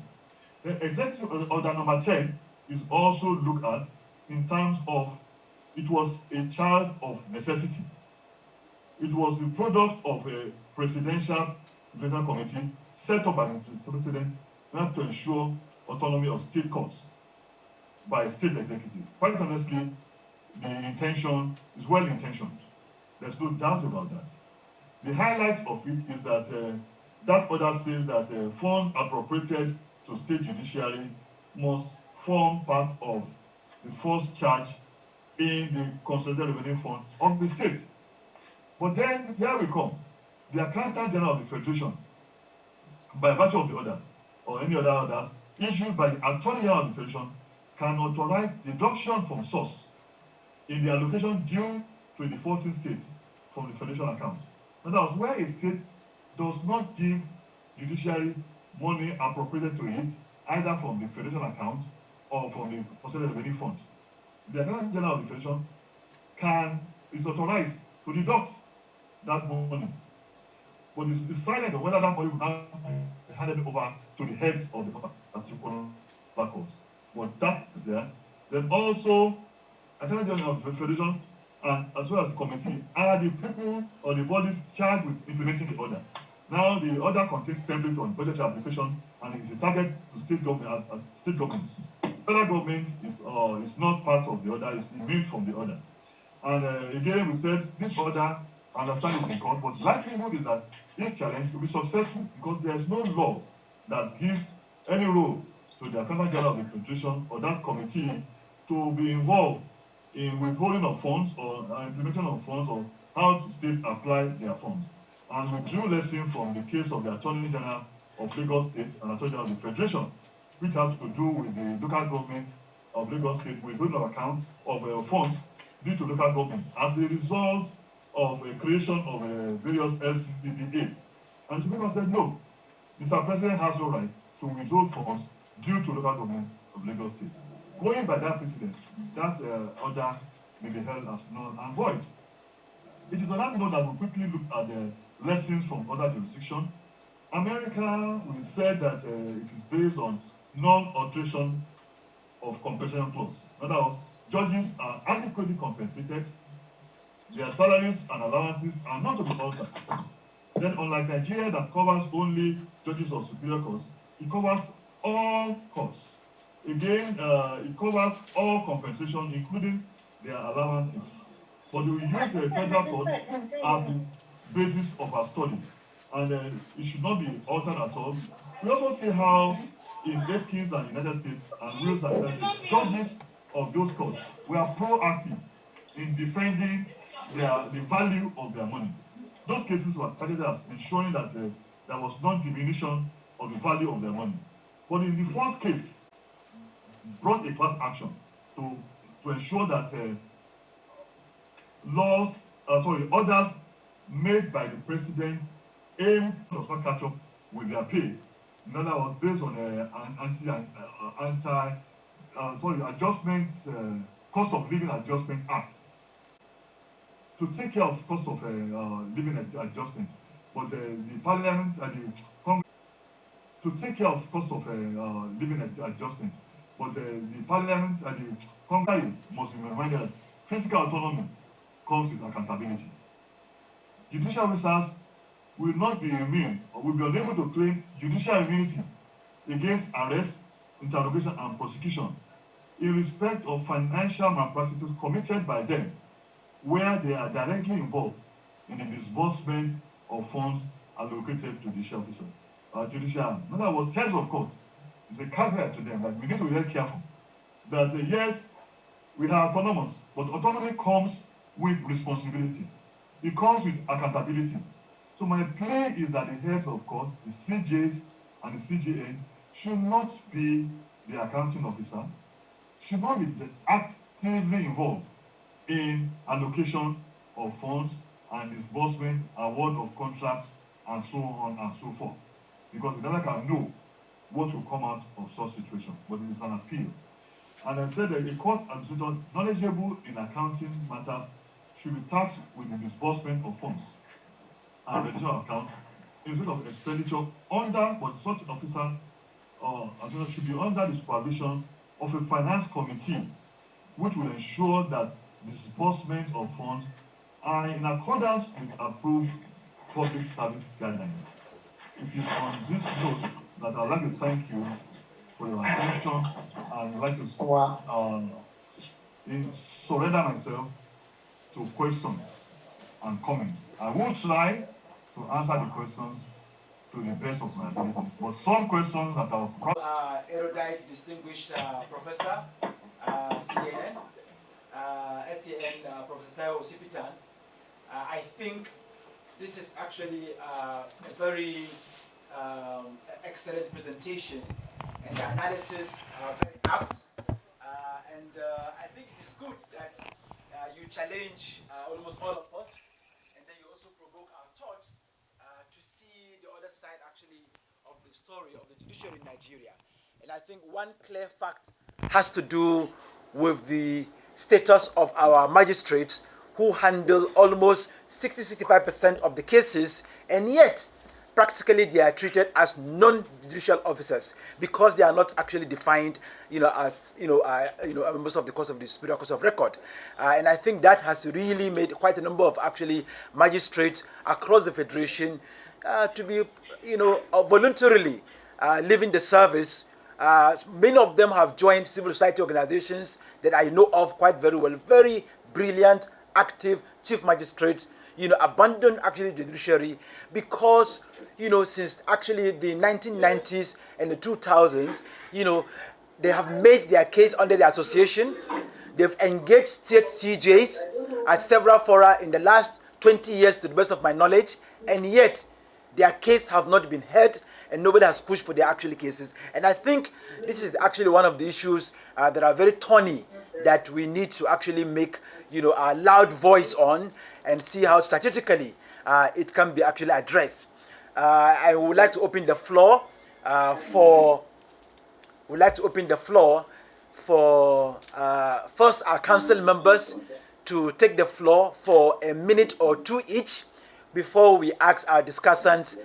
The executive order number 10 is also looked at in terms of it was a child of necessity. It was the product of a presidential committee set up by the president not to ensure autonomy of state courts by state executive. Quite honestly, the intention is well intentioned. There's no doubt about that. The highlights of it is that that order says that funds appropriated to state judiciary must form part of the first charge in the consolidated revenue fund of the states. But then here we come. The Accountant General of the Federation, by virtue of the order or any other orders issued by the Attorney General of the Federation, can authorize deduction from source in the allocation due to a defaulting state from the federation account. In other words, where a state does not give judiciary money appropriated to it, either from the federation account or from the consolidated revenue fund, the Accountant General of the Federation is authorized to deduct that money. But it's silent on whether that money will now be handed over to the heads of the particular courts. But that is there. Then also, Accountant General of the Federation and as well as the committee are the people or the bodies charged with implementing the order. Now, the order contains templates on budgetary application and is a target to state governments. Federal government is not part of the order; it's immune from the order. And again, we said this order, I understand it's in court, but likelihood is that if challenged, it will be successful because there is no law that gives any role to the Accountant General of the Federation or that committee to be involved in withholding of funds or implementation of funds or how states apply their funds. And we drew lesson from the case of the Attorney General of Lagos State and Attorney General of the Federation, which had to do with the local government of Lagos State withholding of accounts of funds due to local governments as a result of a creation of various LCDA. And the Supreme Court said, no, Mr. President has no right to withhold funds due to local government of Lagos State. Going by that precedent, that order may be held as null and void. It is on that note that we quickly look at the lessons from other jurisdictions. America, we said that it is based on non-alteration of compensation clause. In other words, judges are adequately compensated, their salaries and allowances are not to be altered. Then, unlike Nigeria that covers only judges of superior courts, it covers all courts. Again, it covers all compensation, including their allowances. But we use the federal court as the basis of our study, and it should not be altered at all. We also see how in Hopkins and United States and Wales and United States, judges of those courts were proactive in defending the value of their money. Those cases were targeted as ensuring that there was no diminution of the value of their money. But in the first case, brought a class action to ensure that orders made by the president aim does not catch up with their pay. In other words, based on cost of living adjustment act, to take care of cost of living adjustment. But the parliament and the Congress to take care of cost of living adjustment. But the parliament and the Congress must be reminded that fiscal autonomy comes with accountability. Judicial officers will not be immune or will be unable to claim judicial immunity against arrest, interrogation, and prosecution in respect of financial malpractices committed by them where they are directly involved in the disbursement of funds allocated to judicial officers. Judicial, in other words, heads of court, is a caveat to them that we need to be very careful. That yes, we are autonomous, but autonomy comes with responsibility. It comes with accountability. So my plea is that the heads of court, the CJs and the CJN, should not be the accounting officer, should not be actively involved in allocation of funds and disbursement, award of contract, and so on and so forth. Because the never can know what will come out of such situation, but it is an appeal. And I said that a court administrator knowledgeable in accounting matters should be tasked with the disbursement of funds and rendition of accounts instead of expenditure but such officer should be under the supervision of a finance committee, which will ensure that disbursement of funds are in accordance with approved public service guidelines. It is on this note that I'd like to thank you for your attention, and I'd like to surrender myself to questions and comments. I will try to answer the questions to the best of my ability, but some questions that I've erudite, distinguished professor, CAN, SAN, Professor Taiwo Sipitan. I think this is actually a very excellent presentation, and the analysis are very apt. I think it's good that you challenge almost all of us, and then you also provoke our thoughts to see the other side actually of the story of the judiciary in Nigeria. And I think one clear fact has to do with the status of our magistrates who handle almost 60-65% of the cases, and yet practically they are treated as non-judicial officers because they are not actually defined, as members of the course of the superior course of record. And I think that has really made quite a number of actually magistrates across the federation to be, voluntarily leaving the service. Many of them have joined civil society organizations that I know of quite very well. Very brilliant, active chief magistrates, abandoned actually the judiciary because, since actually the 1990s and the 2000s, they have made their case under the association. They've engaged state CJs at several fora in the last 20 years to the best of my knowledge, and yet their case have not been heard and nobody has pushed for their actual cases. And I think this is actually one of the issues that are very thorny that we need to actually make a loud voice on and see how strategically it can be actually addressed. I would like to open the floor for first our council members to take the floor for a minute or two each before we ask our discussants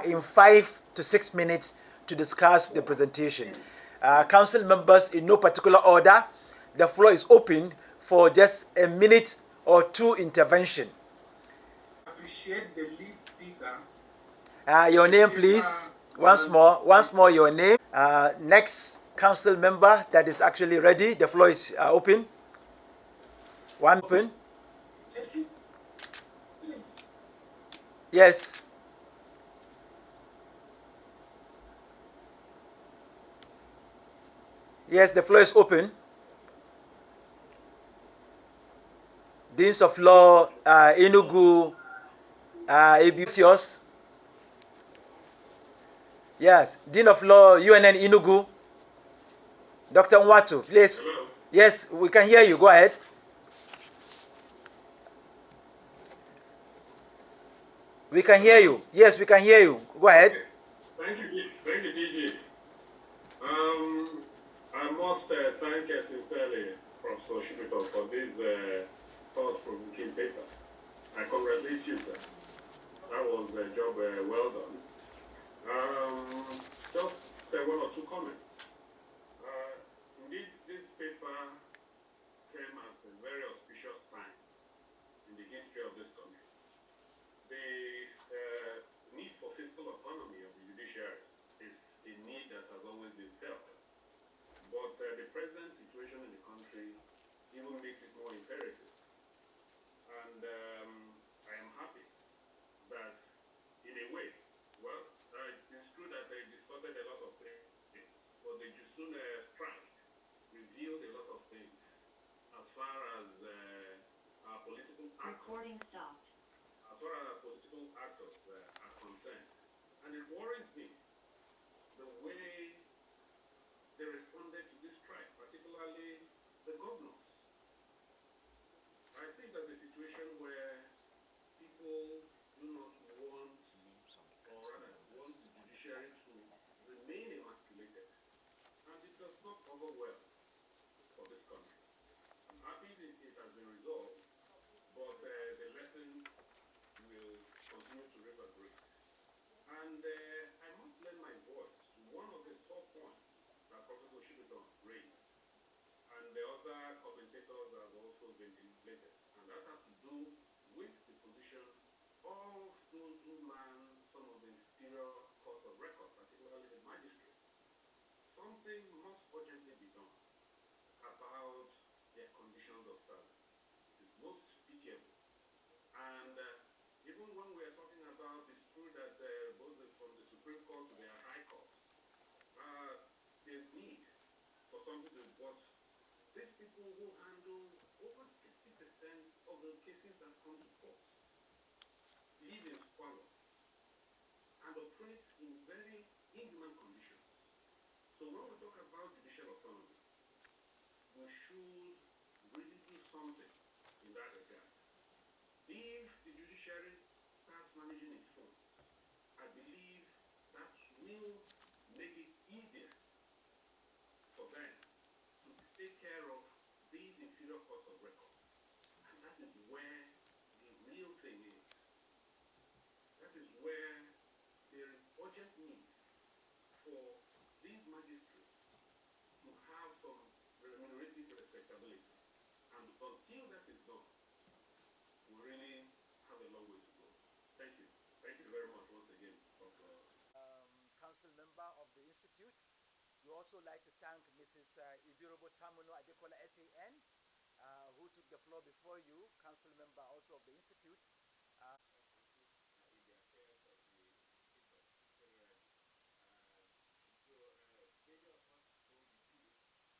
in 5 to 6 minutes to discuss the presentation. Council members, in no particular order, the floor is open for just a minute or two intervention. Appreciate the lead speaker. Your name, please. Once more, your name. Next council member that is actually ready. The floor is open. One open. Yes. Yes, the floor is open. Deans of Law, Enugu, Abuja. Yes, Dean of Law, UNN Enugu. Dr. Nwatu, please. Hello? Yes, we can hear you. Go ahead. We can hear you. Yes, we can hear you. Go ahead. Okay. Thank you, DJ. I must thank sincerely Professor Shibito for this thought-provoking paper. I congratulate you, sir. That was a job well done. Just one or two comments. Indeed, this paper came at a very auspicious time in the history of this country. The need for fiscal autonomy of the judiciary is a need that has always been felt. But the present situation in the country even makes it more imperative. And I am happy that, in a way, well, it's true that they distorted a lot of things, but the Jusune strike revealed a lot of things as far as our political actors. Recording stopped. As far as our political actors are concerned. And it worries me the way they responded to this strike, particularly the governors. I think there's a situation where people do not want, or rather want the judiciary to remain emasculated. And it does not cover well for this country. I'm happy that it has been resolved, but the lessons will continue to reverberate. And I must lend my voice to one of the sore points that Professor Shibito raised, and the other commentators have also ventilated, and that has to do with the position of those who man some of the inferior courts of record, particularly the magistrates. Something must urgently be done about their conditions of service. It is most pitiable. And even when we are talking about, it's true that both from the Supreme Court to their high courts, there's need for something to, but these people who handle over 60% of the cases that come to court live in squalor and operate in very inhuman conditions. So when we talk about judicial autonomy, we should really do something in that regard. If the judiciary starts managing its funds, I believe that will make it easier for them to take care of these inferior courts of record. And that is where the real thing is. That is where there is urgent need for these magistrates to have some remunerative respectability. And until that is done, we really have a long way to go. Thank you. Thank you very much once again, Dr. Council member of the Institute. We also like to thank Mrs. Ibirobo Tamuno Adekola SAN, who took the floor before you, council member also of the Institute. In the affairs of the Institute generally. Many of us know the view that the agency or institution, the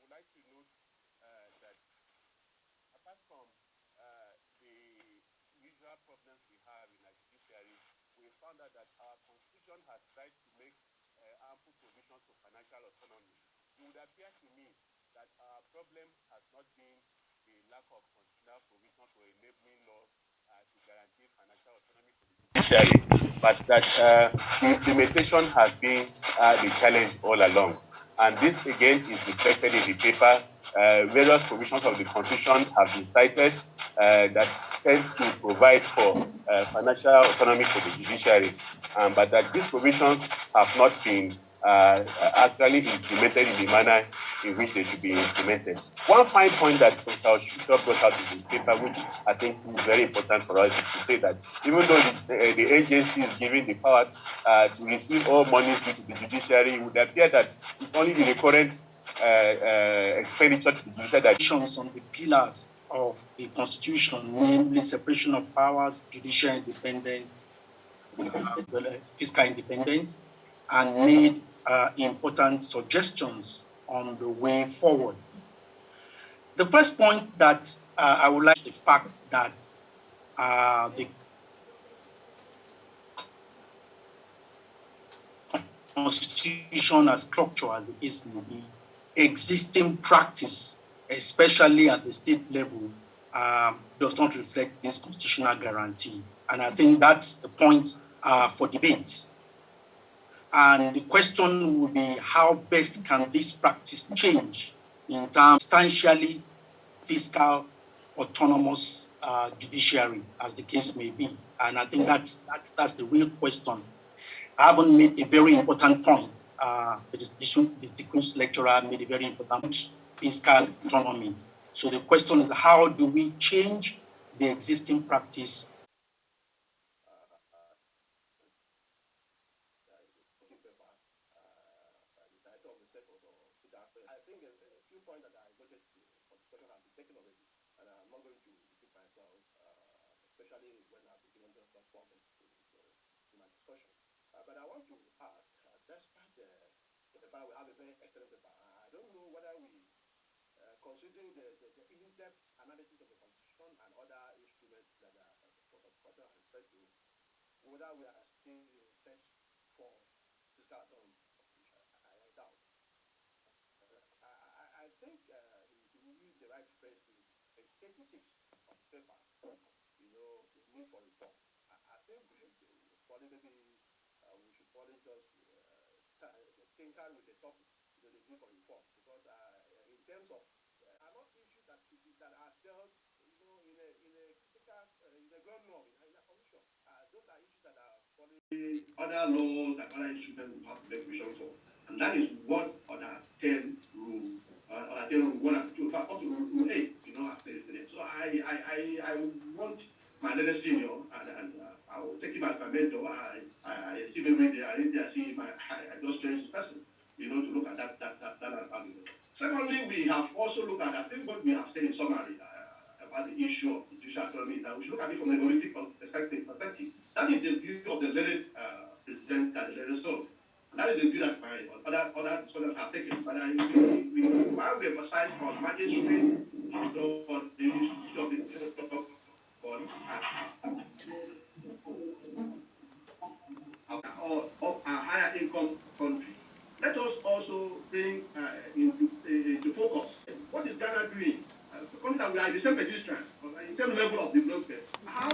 would like to note that apart from the usual problems we have in our judiciary, we found out that our constitution has tried to make ample provisions for financial autonomy. It would appear to me that our problem has not been the lack of constitutional provisions or enabling laws to guarantee financial autonomy for the judiciary, but that the implementation has been the challenge all along. And this again is reflected in the paper. Various provisions of the Constitution have been cited that tend to provide for financial autonomy for the judiciary, but that these provisions have not been actually implemented in the manner in which they should be implemented. One fine point that Professor Shito brought out in this paper, which I think is very important for us, is to say that even though the agency is given the power to receive all monies due to the judiciary, it would appear that it's only the recurrent expenditure to be limited on the pillars of the Constitution, namely separation of powers, judicial independence, fiscal independence, and made important suggestions on the way forward. The first point that I would like the fact that the Constitution as structure, as the case may be, existing practice, especially at the state level, does not reflect this constitutional guarantee. And I think that's the point for debate. And the question will be, how best can this practice change in terms of substantially fiscal autonomous judiciary, as the case may be? And I think that's the real question. I haven't made a very important point. The distinguished lecturer made a very important fiscal autonomy. So the question is, how do we change the existing practice? I think a few points that I wanted to for discussion have been taken already, and I'm not going to repeat myself, especially when I've been given just 4 minutes to my discussion. But I want to ask, despite the paper, we have a very excellent paper. I don't know whether we, considering the in-depth analysis of the Constitution and other instruments that Professor has referred to, whether we are still in search for fiscal autonomy. I doubt. I think he used the right phrase in page 86 of the paper, the need for reform. I think we should probably just tinker with the topic, the need for reform, because in terms of are not issues that are dealt, in a critical, in a ground norm, in a commission. Those are issues that are probably other laws and other instruments we have to make provision for, and that is what other 10 rule. Other 10 rule 1 and 2, in fact, up to rule 8, are stated. So I want my learned senior, and I will take him as my mentor. I see him every day. I see him. I just cherish the person, to look at that argument. Secondly, we have also looked at, I think what we have said in summary about the issue of judicial autonomy, that we should look at it from a holistic perspective. That is the view of the learned president and the learned soul. And that is the view that my other scholars have taken. But while we emphasize on magistrate, on the issue of the of a higher income country, let us also bring into focus what is Ghana doing. Country that we are in the same pedestrian, in the same level of development. How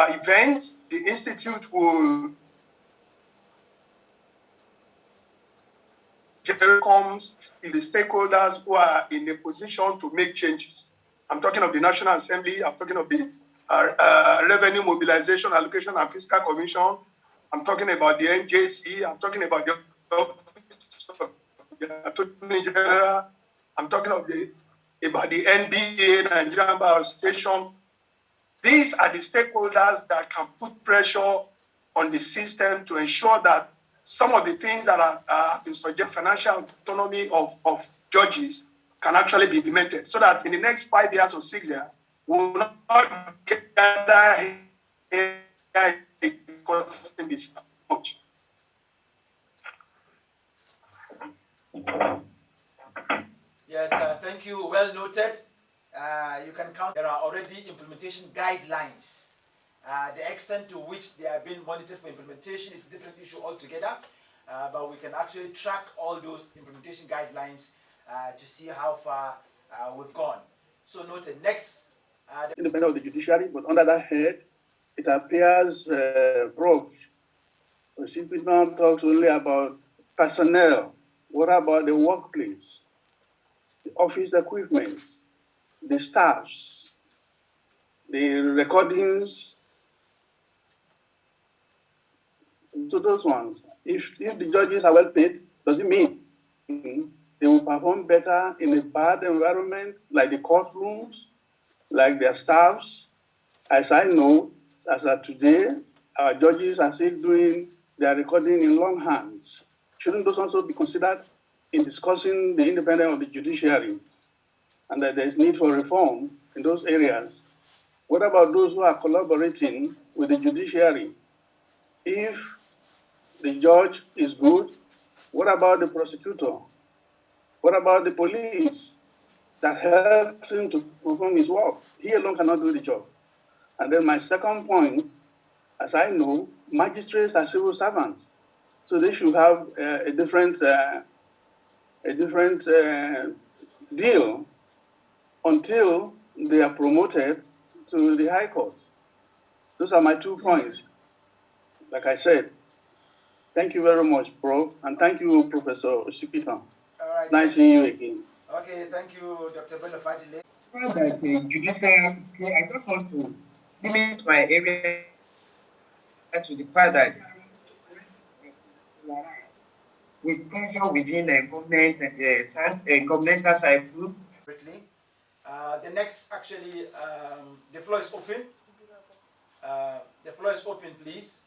event, the Institute will comes to the stakeholders who are in a position to make changes. I'm talking of the National Assembly, I'm talking of the Revenue Mobilization, Allocation and Fiscal Commission, I'm talking about the NJC, I'm talking about the Attorney General, I'm talking about the NBA, Nigerian Bar Association. These are the stakeholders that can put pressure on the system to ensure that some of the things that are in suggest financial autonomy of judges can actually be implemented, so that in the next 5 years or 6 years, we will not gather costing this much. Yes, thank you. Well noted. You can count. There are already implementation guidelines. The extent to which they are being monitored for implementation is a different issue altogether. But we can actually track all those implementation guidelines to see how far we've gone. So noted. Next. Independent of the judiciary, but under that head, it appears Prof. Simply talks only about personnel. What about the workplace, the office equipment, the staffs, the recordings? So those ones, if the judges are well paid, does it mean they will perform better in a bad environment, like the courtrooms, like their staffs? As I know, as of today, our judges are still doing their recording in longhand. Shouldn't those also be considered in discussing the independence of the judiciary, and that there is need for reform in those areas? What about those who are collaborating with the judiciary? If the judge is good, what about the prosecutor? What about the police that helps him to perform his work? He alone cannot do the job. And then my second point, as I know, magistrates are civil servants, so they should have a different deal until they are promoted to the High Court. Those are my 2 points. Like I said, thank you very much, Prof. And thank you, Professor Osipita. All right. Nice seeing you again. Okay, thank you, Dr. Bello Fadile. That judicial, I just want to limit my area to the fact that with pressure within the government and governmental cycle. The next, actually, the floor is open. The floor is open, please.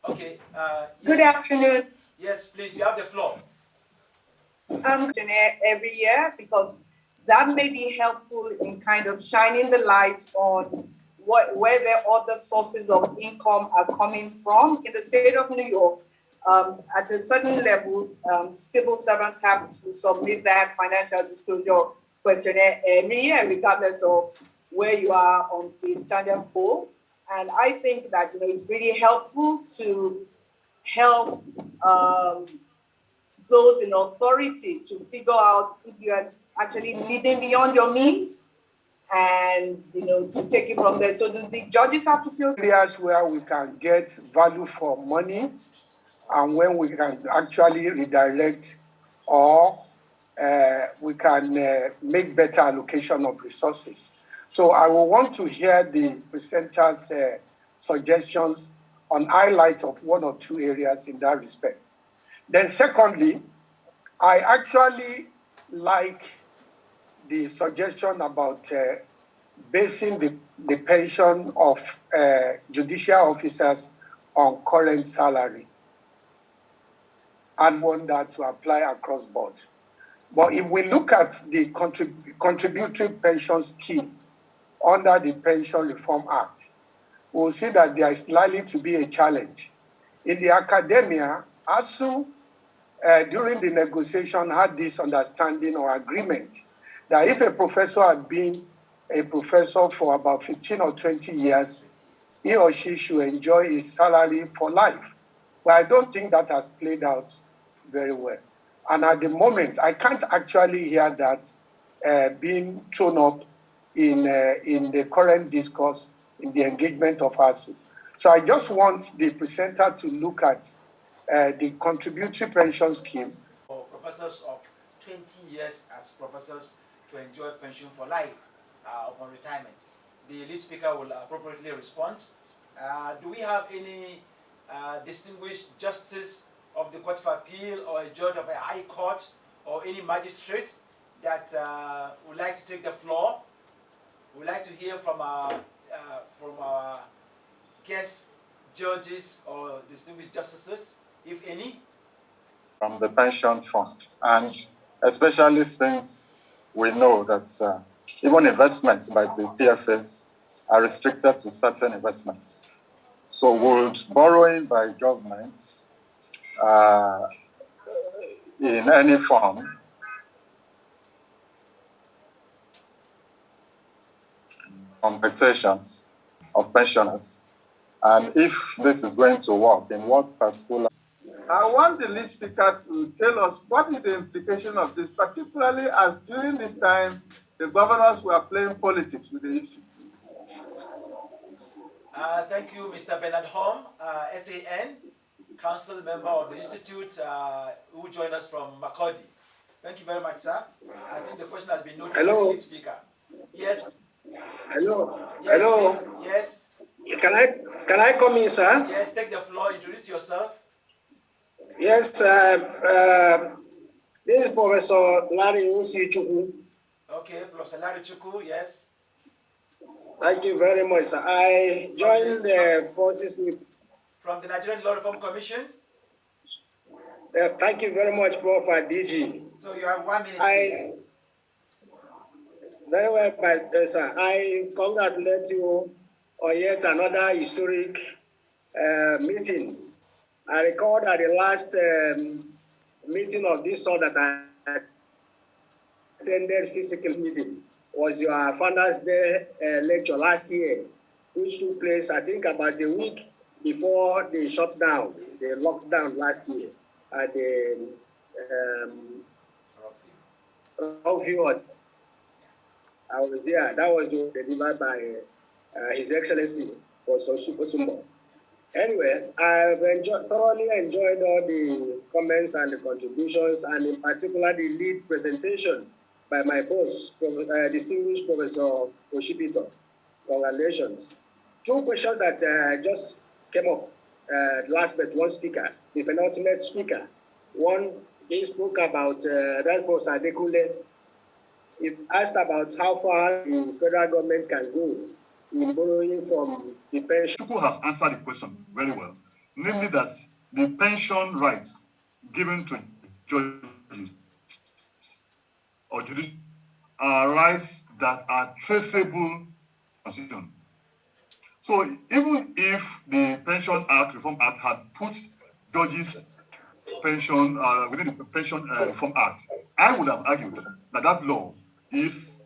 Okay. Good afternoon. Yes, please, you have the floor. Every year, because that may be helpful in kind of shining the light on where the other sources of income are coming from. In the state of New York, at a certain levels, civil servants have to submit that financial disclosure questionnaire every year, regardless of where you are on the tandem pole. And I think that it's really helpful to help those in authority to figure out if you are actually living beyond your means, and to take it from there. So the judges have to feel areas where we can get value for money, and when we can actually redirect, or we can make better allocation of resources. So I will want to hear the presenters' suggestions on highlight of 1 or 2 areas in that respect. Then secondly, I actually like the suggestion about basing the pension of judicial officers on current salary. And want that to apply across board. But if we look at the contributory pension scheme under the Pension Reform Act, we'll see that there is likely to be a challenge. In the academia, ASU, during the negotiation, had this understanding or agreement that if a professor had been a professor for about 15 or 20 years, he or she should enjoy his salary for life. But I don't think that has played out very well. And at the moment, I can't actually hear that being thrown up in the current discourse in the engagement of ASU. So I just want the presenter to look at the contributory pension scheme. For professors of 20 years as professors to enjoy pension for life upon retirement. The lead speaker will appropriately respond. Do we have any distinguished justice of the Court of Appeal, or a judge of a high court, or any magistrate that would like to take the floor? We'd like to hear from our guest judges or distinguished justices. if any? From the pension fund, and especially since we know that even investments by the PFAs are restricted to certain investments. So would borrowing by government in any form compensations of pensioners? And if this is going to work, in what particular? I want the lead speaker to tell us what is the implication of this, particularly as during this time the governors were playing politics with the issue. Thank you, Mr. Bernard Hom, SAN, Council Member of the Institute, who joined us from Makodi. Thank you very much, sir. I think the question has been noted by the lead speaker. Yes. Hello. Yes, Hello. please. Yes. Can I come in, sir? Yes, take the floor. Introduce yourself. Yes, this is Professor Larry Usichukwu. Okay, Professor Larry Chuku, yes. Thank you very much, sir. I joined the forces with... From the Nigerian Law Reform Commission. Thank you very much, Prof. DG. So you have 1 minute, please. Very well, sir. I congratulate you on yet another historic meeting. I recall that the last meeting of this sort that I attended, physical meeting, was your Founders Day lecture last year, which took place, I think, about a week before the shutdown, the lockdown last year at the Rockview. I was there. That was delivered by His Excellency, also Sumbo. Anyway, I've thoroughly enjoyed all the comments and the contributions, and in particular the lead presentation by my boss, distinguished Professor Oshipito. Congratulations. Two questions that just came up. Last but one speaker, the penultimate speaker. One, he spoke about that Professor Adekule. He asked about how far the federal government can go in borrowing from the pension. Chuku has answered the question very well, namely that the pension rights given to judges or judiciary are rights that are traceable to the Constitution. So even if the Pension Act, Reform Act had put judges' pension within the Pension Reform Act, I would have argued that that law is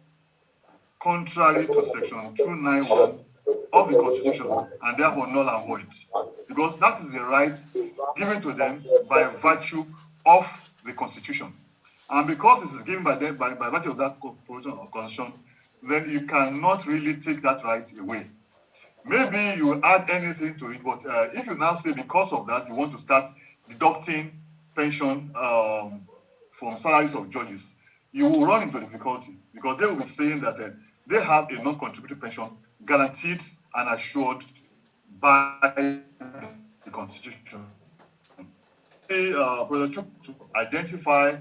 contrary to Section 291 of the Constitution and therefore null and void, because that is a right given to them by virtue of the Constitution. And because it is given by them by virtue of that provision of Constitution, then you cannot really take that right away. Maybe you add anything to it, but if you now say because of that you want to start deducting pension from salaries of judges, you will run into difficulty, because they will be saying that they have a non-contributory pension guaranteed and assured by the Constitution. President Chuk to identify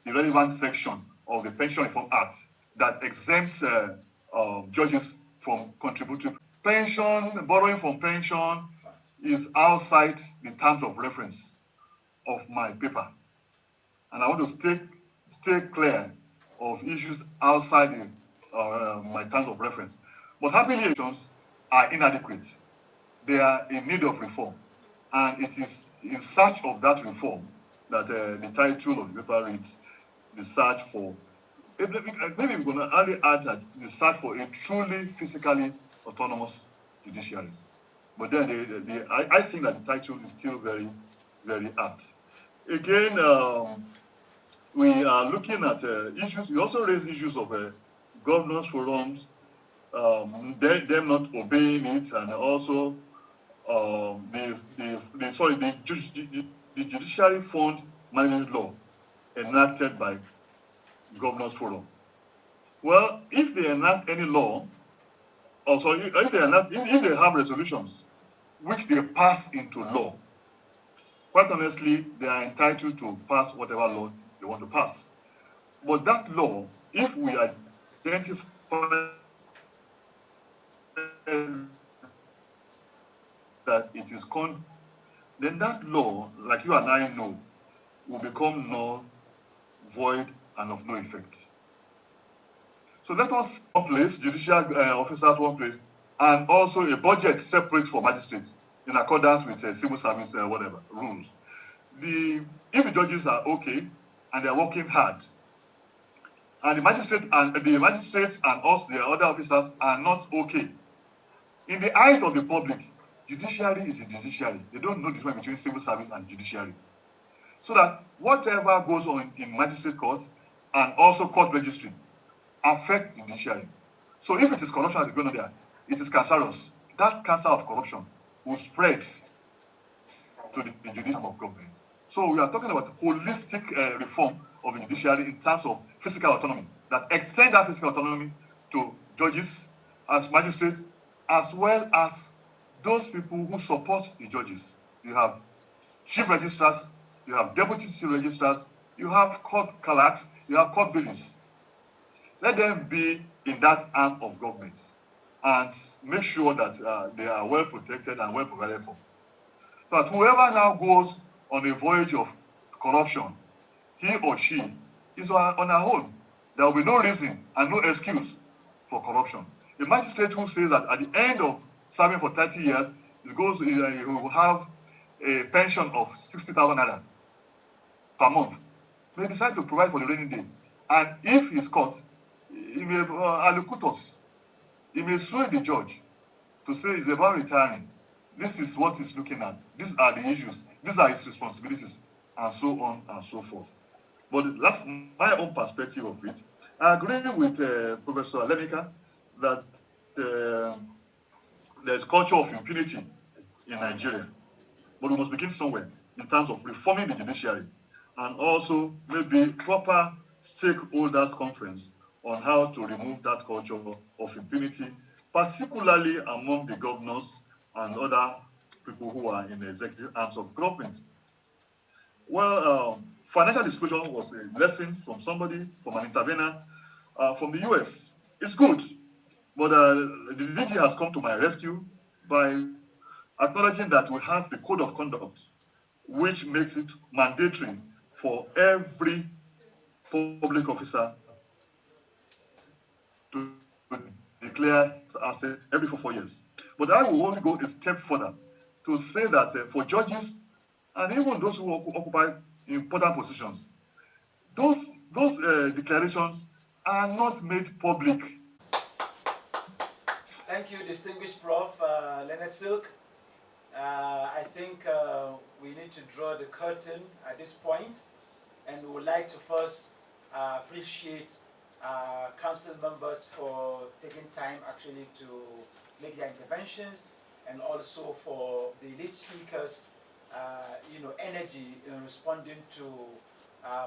the relevant section of the Pension Reform Act that exempts judges from contributory pension. Borrowing from pension is outside the terms of reference of my paper, and I want to stay clear of issues outside my terms of reference. But happily, elections are inadequate. They are in need of reform, and it is in search of that reform that the title of the paper reads "The Search for." Maybe we're going to only add that the search for a truly fiscally autonomous judiciary. But then I think that the title is still very, very apt. Again, we are looking at issues. We also raise issues of governance forums, them not obeying it, and also the Judiciary Fund Management Law enacted by Governors Forum. Well, if they enact any law, if they have resolutions which they pass into law, quite honestly, they are entitled to pass whatever law they want to pass. But that law, if we identify that it is then that law, like you and I know, will become null, void, and of no effect. So let us place judicial officers one place, and also a budget separate for magistrates in accordance with civil service whatever rules. If the judges are okay and they are working hard, and the magistrates and us, the other officers, are not okay, in the eyes of the public, judiciary is a judiciary. They don't know the difference between civil service and judiciary. So that whatever goes on in magistrate courts and also court registry affect the judiciary. So if it is corruption that is going on there, it is cancerous. That cancer of corruption will spread to the judiciary of government. So we are talking about holistic reform of the judiciary in terms of physical autonomy, that extend that physical autonomy to judges, as magistrates, as well as those people who support the judges. You have chief registrars, you have deputy chief registrars, you have court clerks, you have court bailiffs. Let them be in that arm of government and make sure that they are well protected and well provided for. That whoever now goes on a voyage of corruption, he or she is on her own. There will be no reason and no excuse for corruption. A magistrate who says that at the end of serving for 30 years, he will have a pension of 60,000 naira per month, may decide to provide for the rainy day. And if he's caught, he may allocutus. He may sue the judge to say it's about retiring. This is what he's looking at. These are the issues. These are his responsibilities, and so on and so forth. But that's my own perspective of it. I agree with Professor Lemika that there's culture of impunity in Nigeria. But we must begin somewhere in terms of reforming the judiciary and also maybe proper stakeholders conference on how to remove that culture of impunity, particularly among the governors and other people who are in the executive arms of government. Well, financial disclosure was a lesson from somebody, from an intervener from the US. It's good, but the DG has come to my rescue by acknowledging that we have the code of conduct, which makes it mandatory for every public officer to declare asset every 4 years. But I will only go a step further to say that for judges and even those who occupy important positions, those declarations are not made public. Thank you, distinguished Prof. Leonard Silk. I think we need to draw the curtain at this point, and we would like to first appreciate council members for taking time actually to make their interventions, and also for the lead speakers, energy in responding to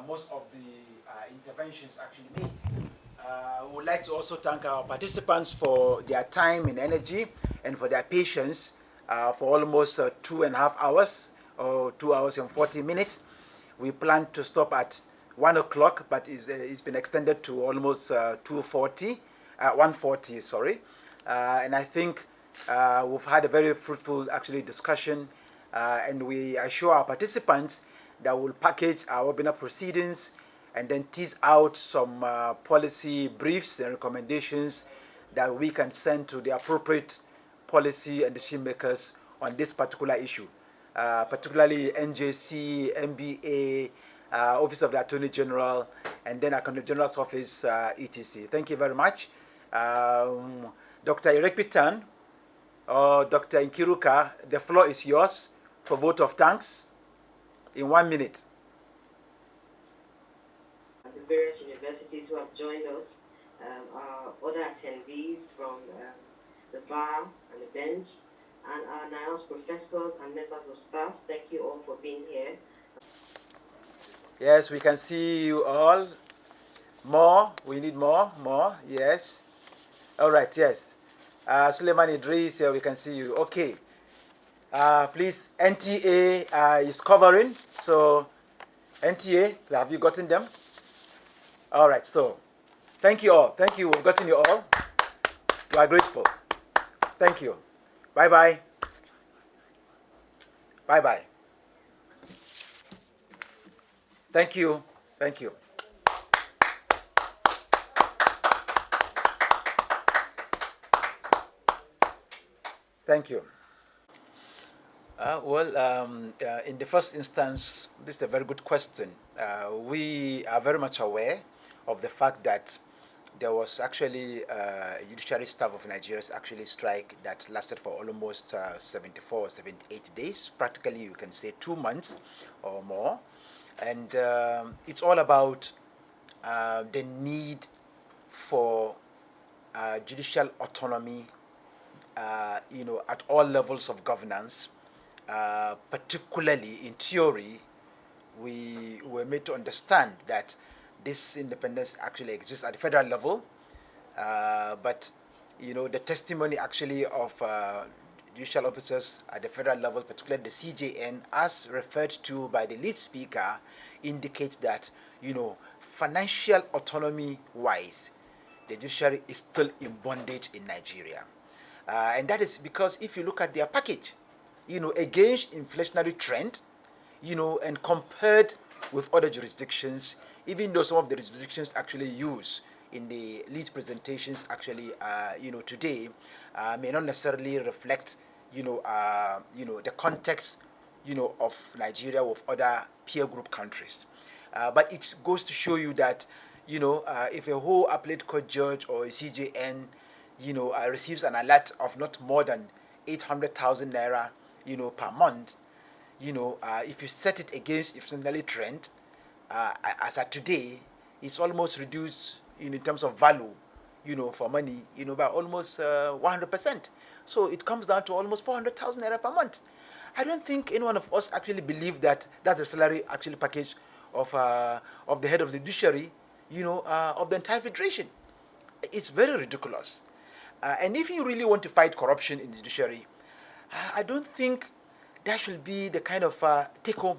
most of the interventions actually made. We would like to also thank our participants for their time and energy and for their patience for almost 2.5 hours, or 2 hours and 40 minutes. We planned to stop at 1 o'clock, but it's been extended to almost 1:40, sorry. And I think we've had a very fruitful actually discussion, and we assure our participants that we'll package our webinar proceedings and then tease out some policy briefs and recommendations that we can send to the appropriate policy and decision makers on this particular issue, particularly NJC, MBA, Office of the Attorney General, and then Attorney General's Office, etc. Thank you very much. Dr. Irekpitan or Dr. Nkiruka, the floor is yours for vote of thanks in 1 minute. The various universities who have joined us, our other attendees from the bar and the bench, and our NIOS professors and members of staff, thank you all for being here. Yes, we can see you all. More, we need more, yes. All right, yes. Suleiman Idris, we can see you. Okay. Please, NTA is covering. So, NTA, have you gotten them? All right, so thank you all. Thank you. We've gotten you all. We are grateful. Thank you. Bye-bye. Bye-bye. Thank you. Thank you. Thank you. In the first instance, this is a very good question. We are very much aware of the fact that there was actually a judiciary staff of Nigeria's actually strike that lasted for almost 74 or 78 days. Practically, you can say 2 months or more. And it's all about the need for judicial autonomy, at all levels of governance. Particularly in theory, we were made to understand that this independence actually exists at the federal level, but the testimony actually of judicial officers at the federal level, particularly the CJN, as referred to by the lead speaker, indicates that financial autonomy wise, the judiciary is still in bondage in Nigeria. And that is because if you look at their package, against inflationary trend, and compared with other jurisdictions, even though some of the jurisdictions actually use in the lead presentations actually, today, may not necessarily reflect, the context, of Nigeria with other peer group countries. But it goes to show you that, if a whole appellate court judge or a CJN, receives an alert of not more than 800,000 naira, per month, if you set it against inflationary trend, as at today, it's almost reduced in terms of value, for money, by almost 100%. So it comes down to almost 400,000 naira per month. I don't think any one of us actually believe that that's the salary actually package of the head of the judiciary, of the entire federation. It's very ridiculous. And if you really want to fight corruption in the judiciary, I don't think there should be the kind of take-home,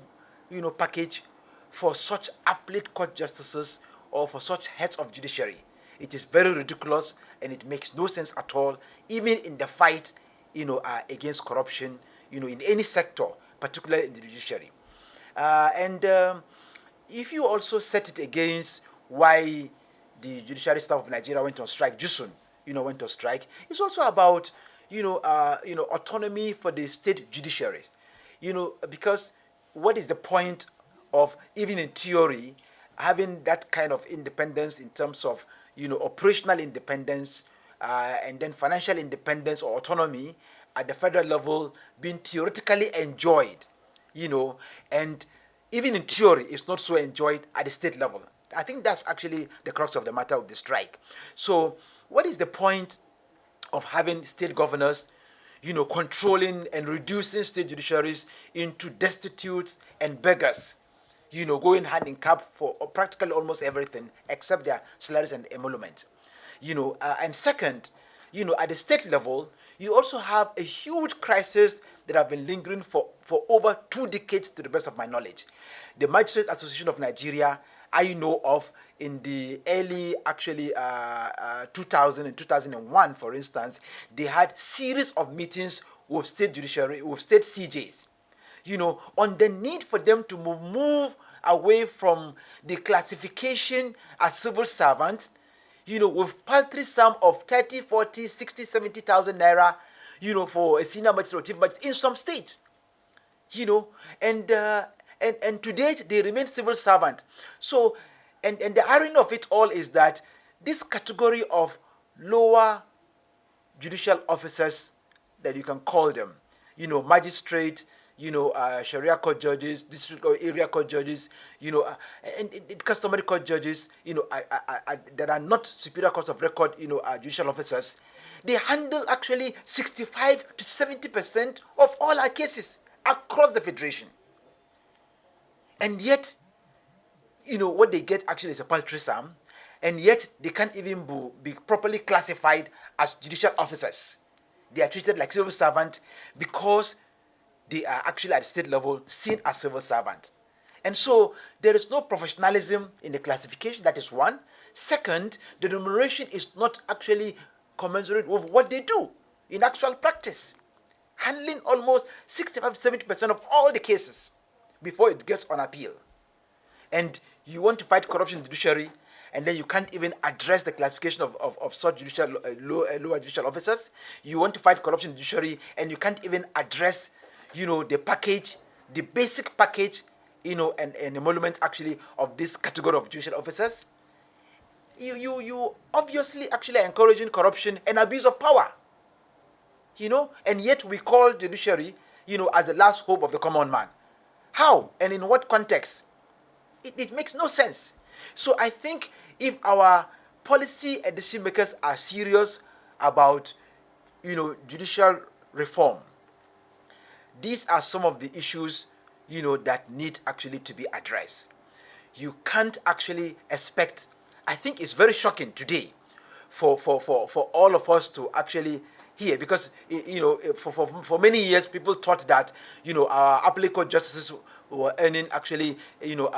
package for such appellate court justices or for such heads of judiciary. It is very ridiculous and it makes no sense at all, even in the fight, against corruption, in any sector, particularly in the judiciary. And if you also set it against why the judiciary staff of Nigeria went on strike, JUSUN, went on strike, it's also about, autonomy for the state judiciaries. Because what is the point of, even in theory, having that kind of independence in terms of, operational independence, and then financial independence or autonomy at the federal level being theoretically enjoyed, and even in theory, it's not so enjoyed at the state level. I think that's actually the crux of the matter of the strike. So, what is the point of having state governors, controlling and reducing state judiciaries into destitutes and beggars, going hand in hand for practically almost everything except their salaries and emolument. And second, at the state level, you also have a huge crisis that have been lingering for over 2 decades, to the best of my knowledge. The Magistrate Association of Nigeria, I know of, in the early, actually, 2000 and 2001, for instance, they had series of meetings with state judiciary, with state CJs, on the need for them to move away from the classification as civil servants, with paltry sum of 30, 40, 60, 70,000 naira, for a senior magistrate or chief magistrate in some states, and to date they remain civil servant. So, and the irony of it all is that this category of lower judicial officers, that you can call them, magistrate, Sharia court judges, district or area court judges, and customary court judges, that are not superior courts of record, judicial officers, they handle actually 65 to 70% of all our cases across the federation. And yet, what they get actually is a paltry sum, and yet they can't even be properly classified as judicial officers. They are treated like civil servants because they are actually at the state level seen as civil servants. And so there is no professionalism in the classification, that is one. Second, the remuneration is not actually commensurate with what they do in actual practice, handling almost 65-70% of all the cases before it gets on appeal. And you want to fight corruption in the judiciary, and then you can't even address the classification of such lower judicial officers. You want to fight corruption in the judiciary, and you can't even address, the package, the basic package, and emolument actually of this category of judicial officers. You obviously actually are encouraging corruption and abuse of power. And yet we call judiciary, as the last hope of the common man. How and in what context? It makes no sense. So I think if our policy and decision makers are serious about, judicial reform, these are some of the issues, that need actually to be addressed. You can't actually expect. I think it's very shocking today for all of us to actually hear, because for many years people thought that our appellate court justices were earning actually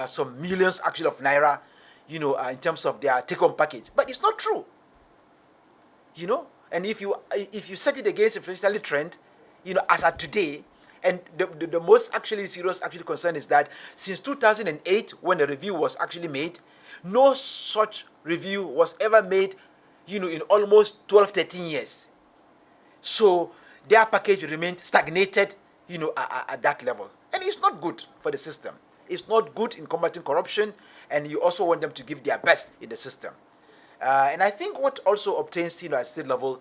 some millions actually of naira in terms of their take-home package, but it's not true. And if you set it against inflationary trend, as at today, and the most actually serious actually concern is that since 2008, when the review was actually made, no such review was ever made, in almost 12, 13 years. So their package remained stagnated, at that level. And it's not good for the system. It's not good in combating corruption, and you also want them to give their best in the system. And I think what also obtains, at state level,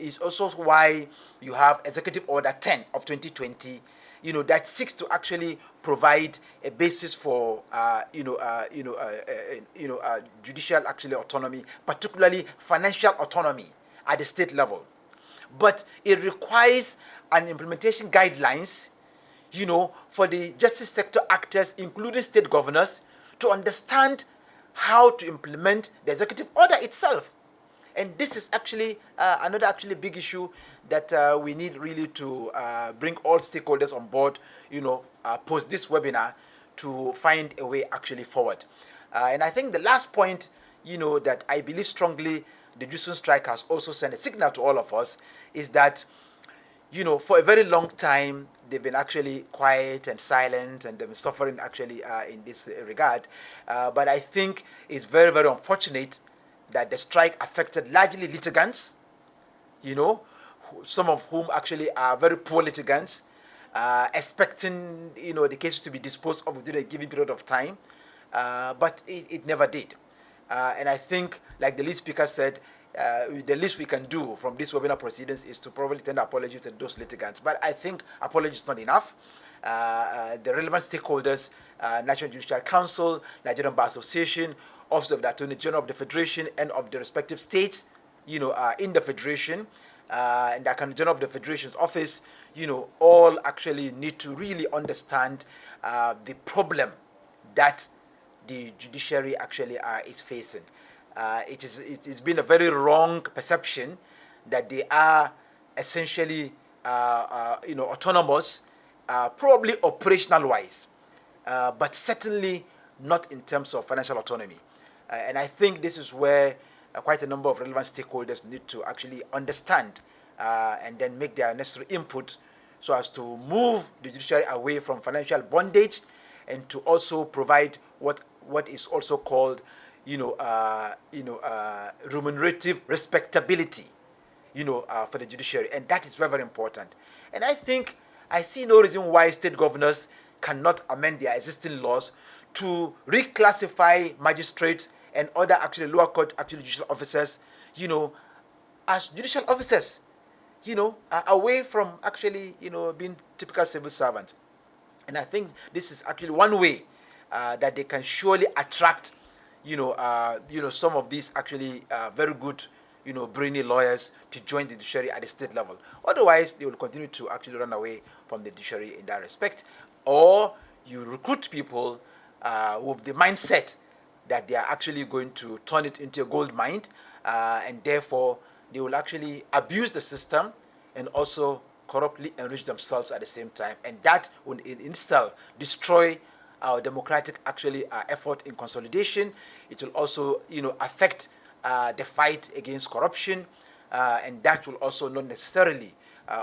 is also why you have Executive Order 10 of 2020, that seeks to actually provide a basis for, judicial actually autonomy, particularly financial autonomy at the state level. But it requires an implementation guidelines, for the justice sector actors, including state governors, to understand how to implement the executive order itself. And this is actually another actually big issue that we need really to bring all stakeholders on board, post this webinar, to find a way actually forward. And I think the last point, that I believe strongly the Judicial Strike has also sent a signal to all of us is that, for a very long time, they've been actually quiet and silent, and they've been suffering actually in this regard. But I think it's very, very unfortunate that the strike affected largely litigants, some of whom actually are very poor litigants, expecting, the cases to be disposed of within a given period of time. But it never did. And I think, like the lead speaker said, the least we can do from this webinar proceedings is to probably tender apologies to those litigants. But I think apology is not enough. The relevant stakeholders, National Judicial Council, Nigerian Bar Association, Office of the Attorney General of the Federation and of the respective states, in the Federation, and the Attorney General of the Federation's office, all actually need to really understand the problem that the judiciary actually is facing. It's been a very wrong perception that they are essentially autonomous, probably operational wise, but certainly not in terms of financial autonomy. And I think this is where quite a number of relevant stakeholders need to actually understand and then make their necessary input so as to move the judiciary away from financial bondage and to also provide what is also called remunerative respectability for the judiciary, and that is very, very important. And I think I see no reason why state governors cannot amend their existing laws to reclassify magistrates and other actually lower court actually judicial officers, as judicial officers, away from actually being typical civil servants. And I think this is actually one way that they can surely attract some of these actually very good brainy lawyers to join the judiciary at the state level. Otherwise, they will continue to actually run away from the judiciary in that respect. Or you recruit people with the mindset that they are actually going to turn it into a gold mine, and therefore they will actually abuse the system and also corruptly enrich themselves at the same time. And that will in itself destroy our democratic actually effort in consolidation. It will also affect the fight against corruption, and that will also not necessarily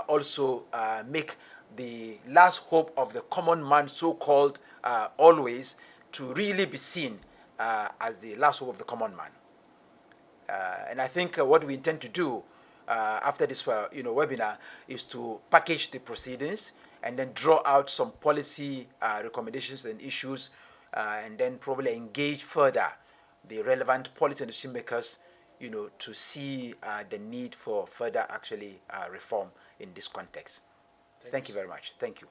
also make the last hope of the common man, so-called, always to really be seen as the last hope of the common man. And I think what we intend to do after this webinar is to package the proceedings and then draw out some policy recommendations and issues, and then probably engage further the relevant policy and decision makers, to see the need for further actually reform in this context. Thank you very much. Thank you.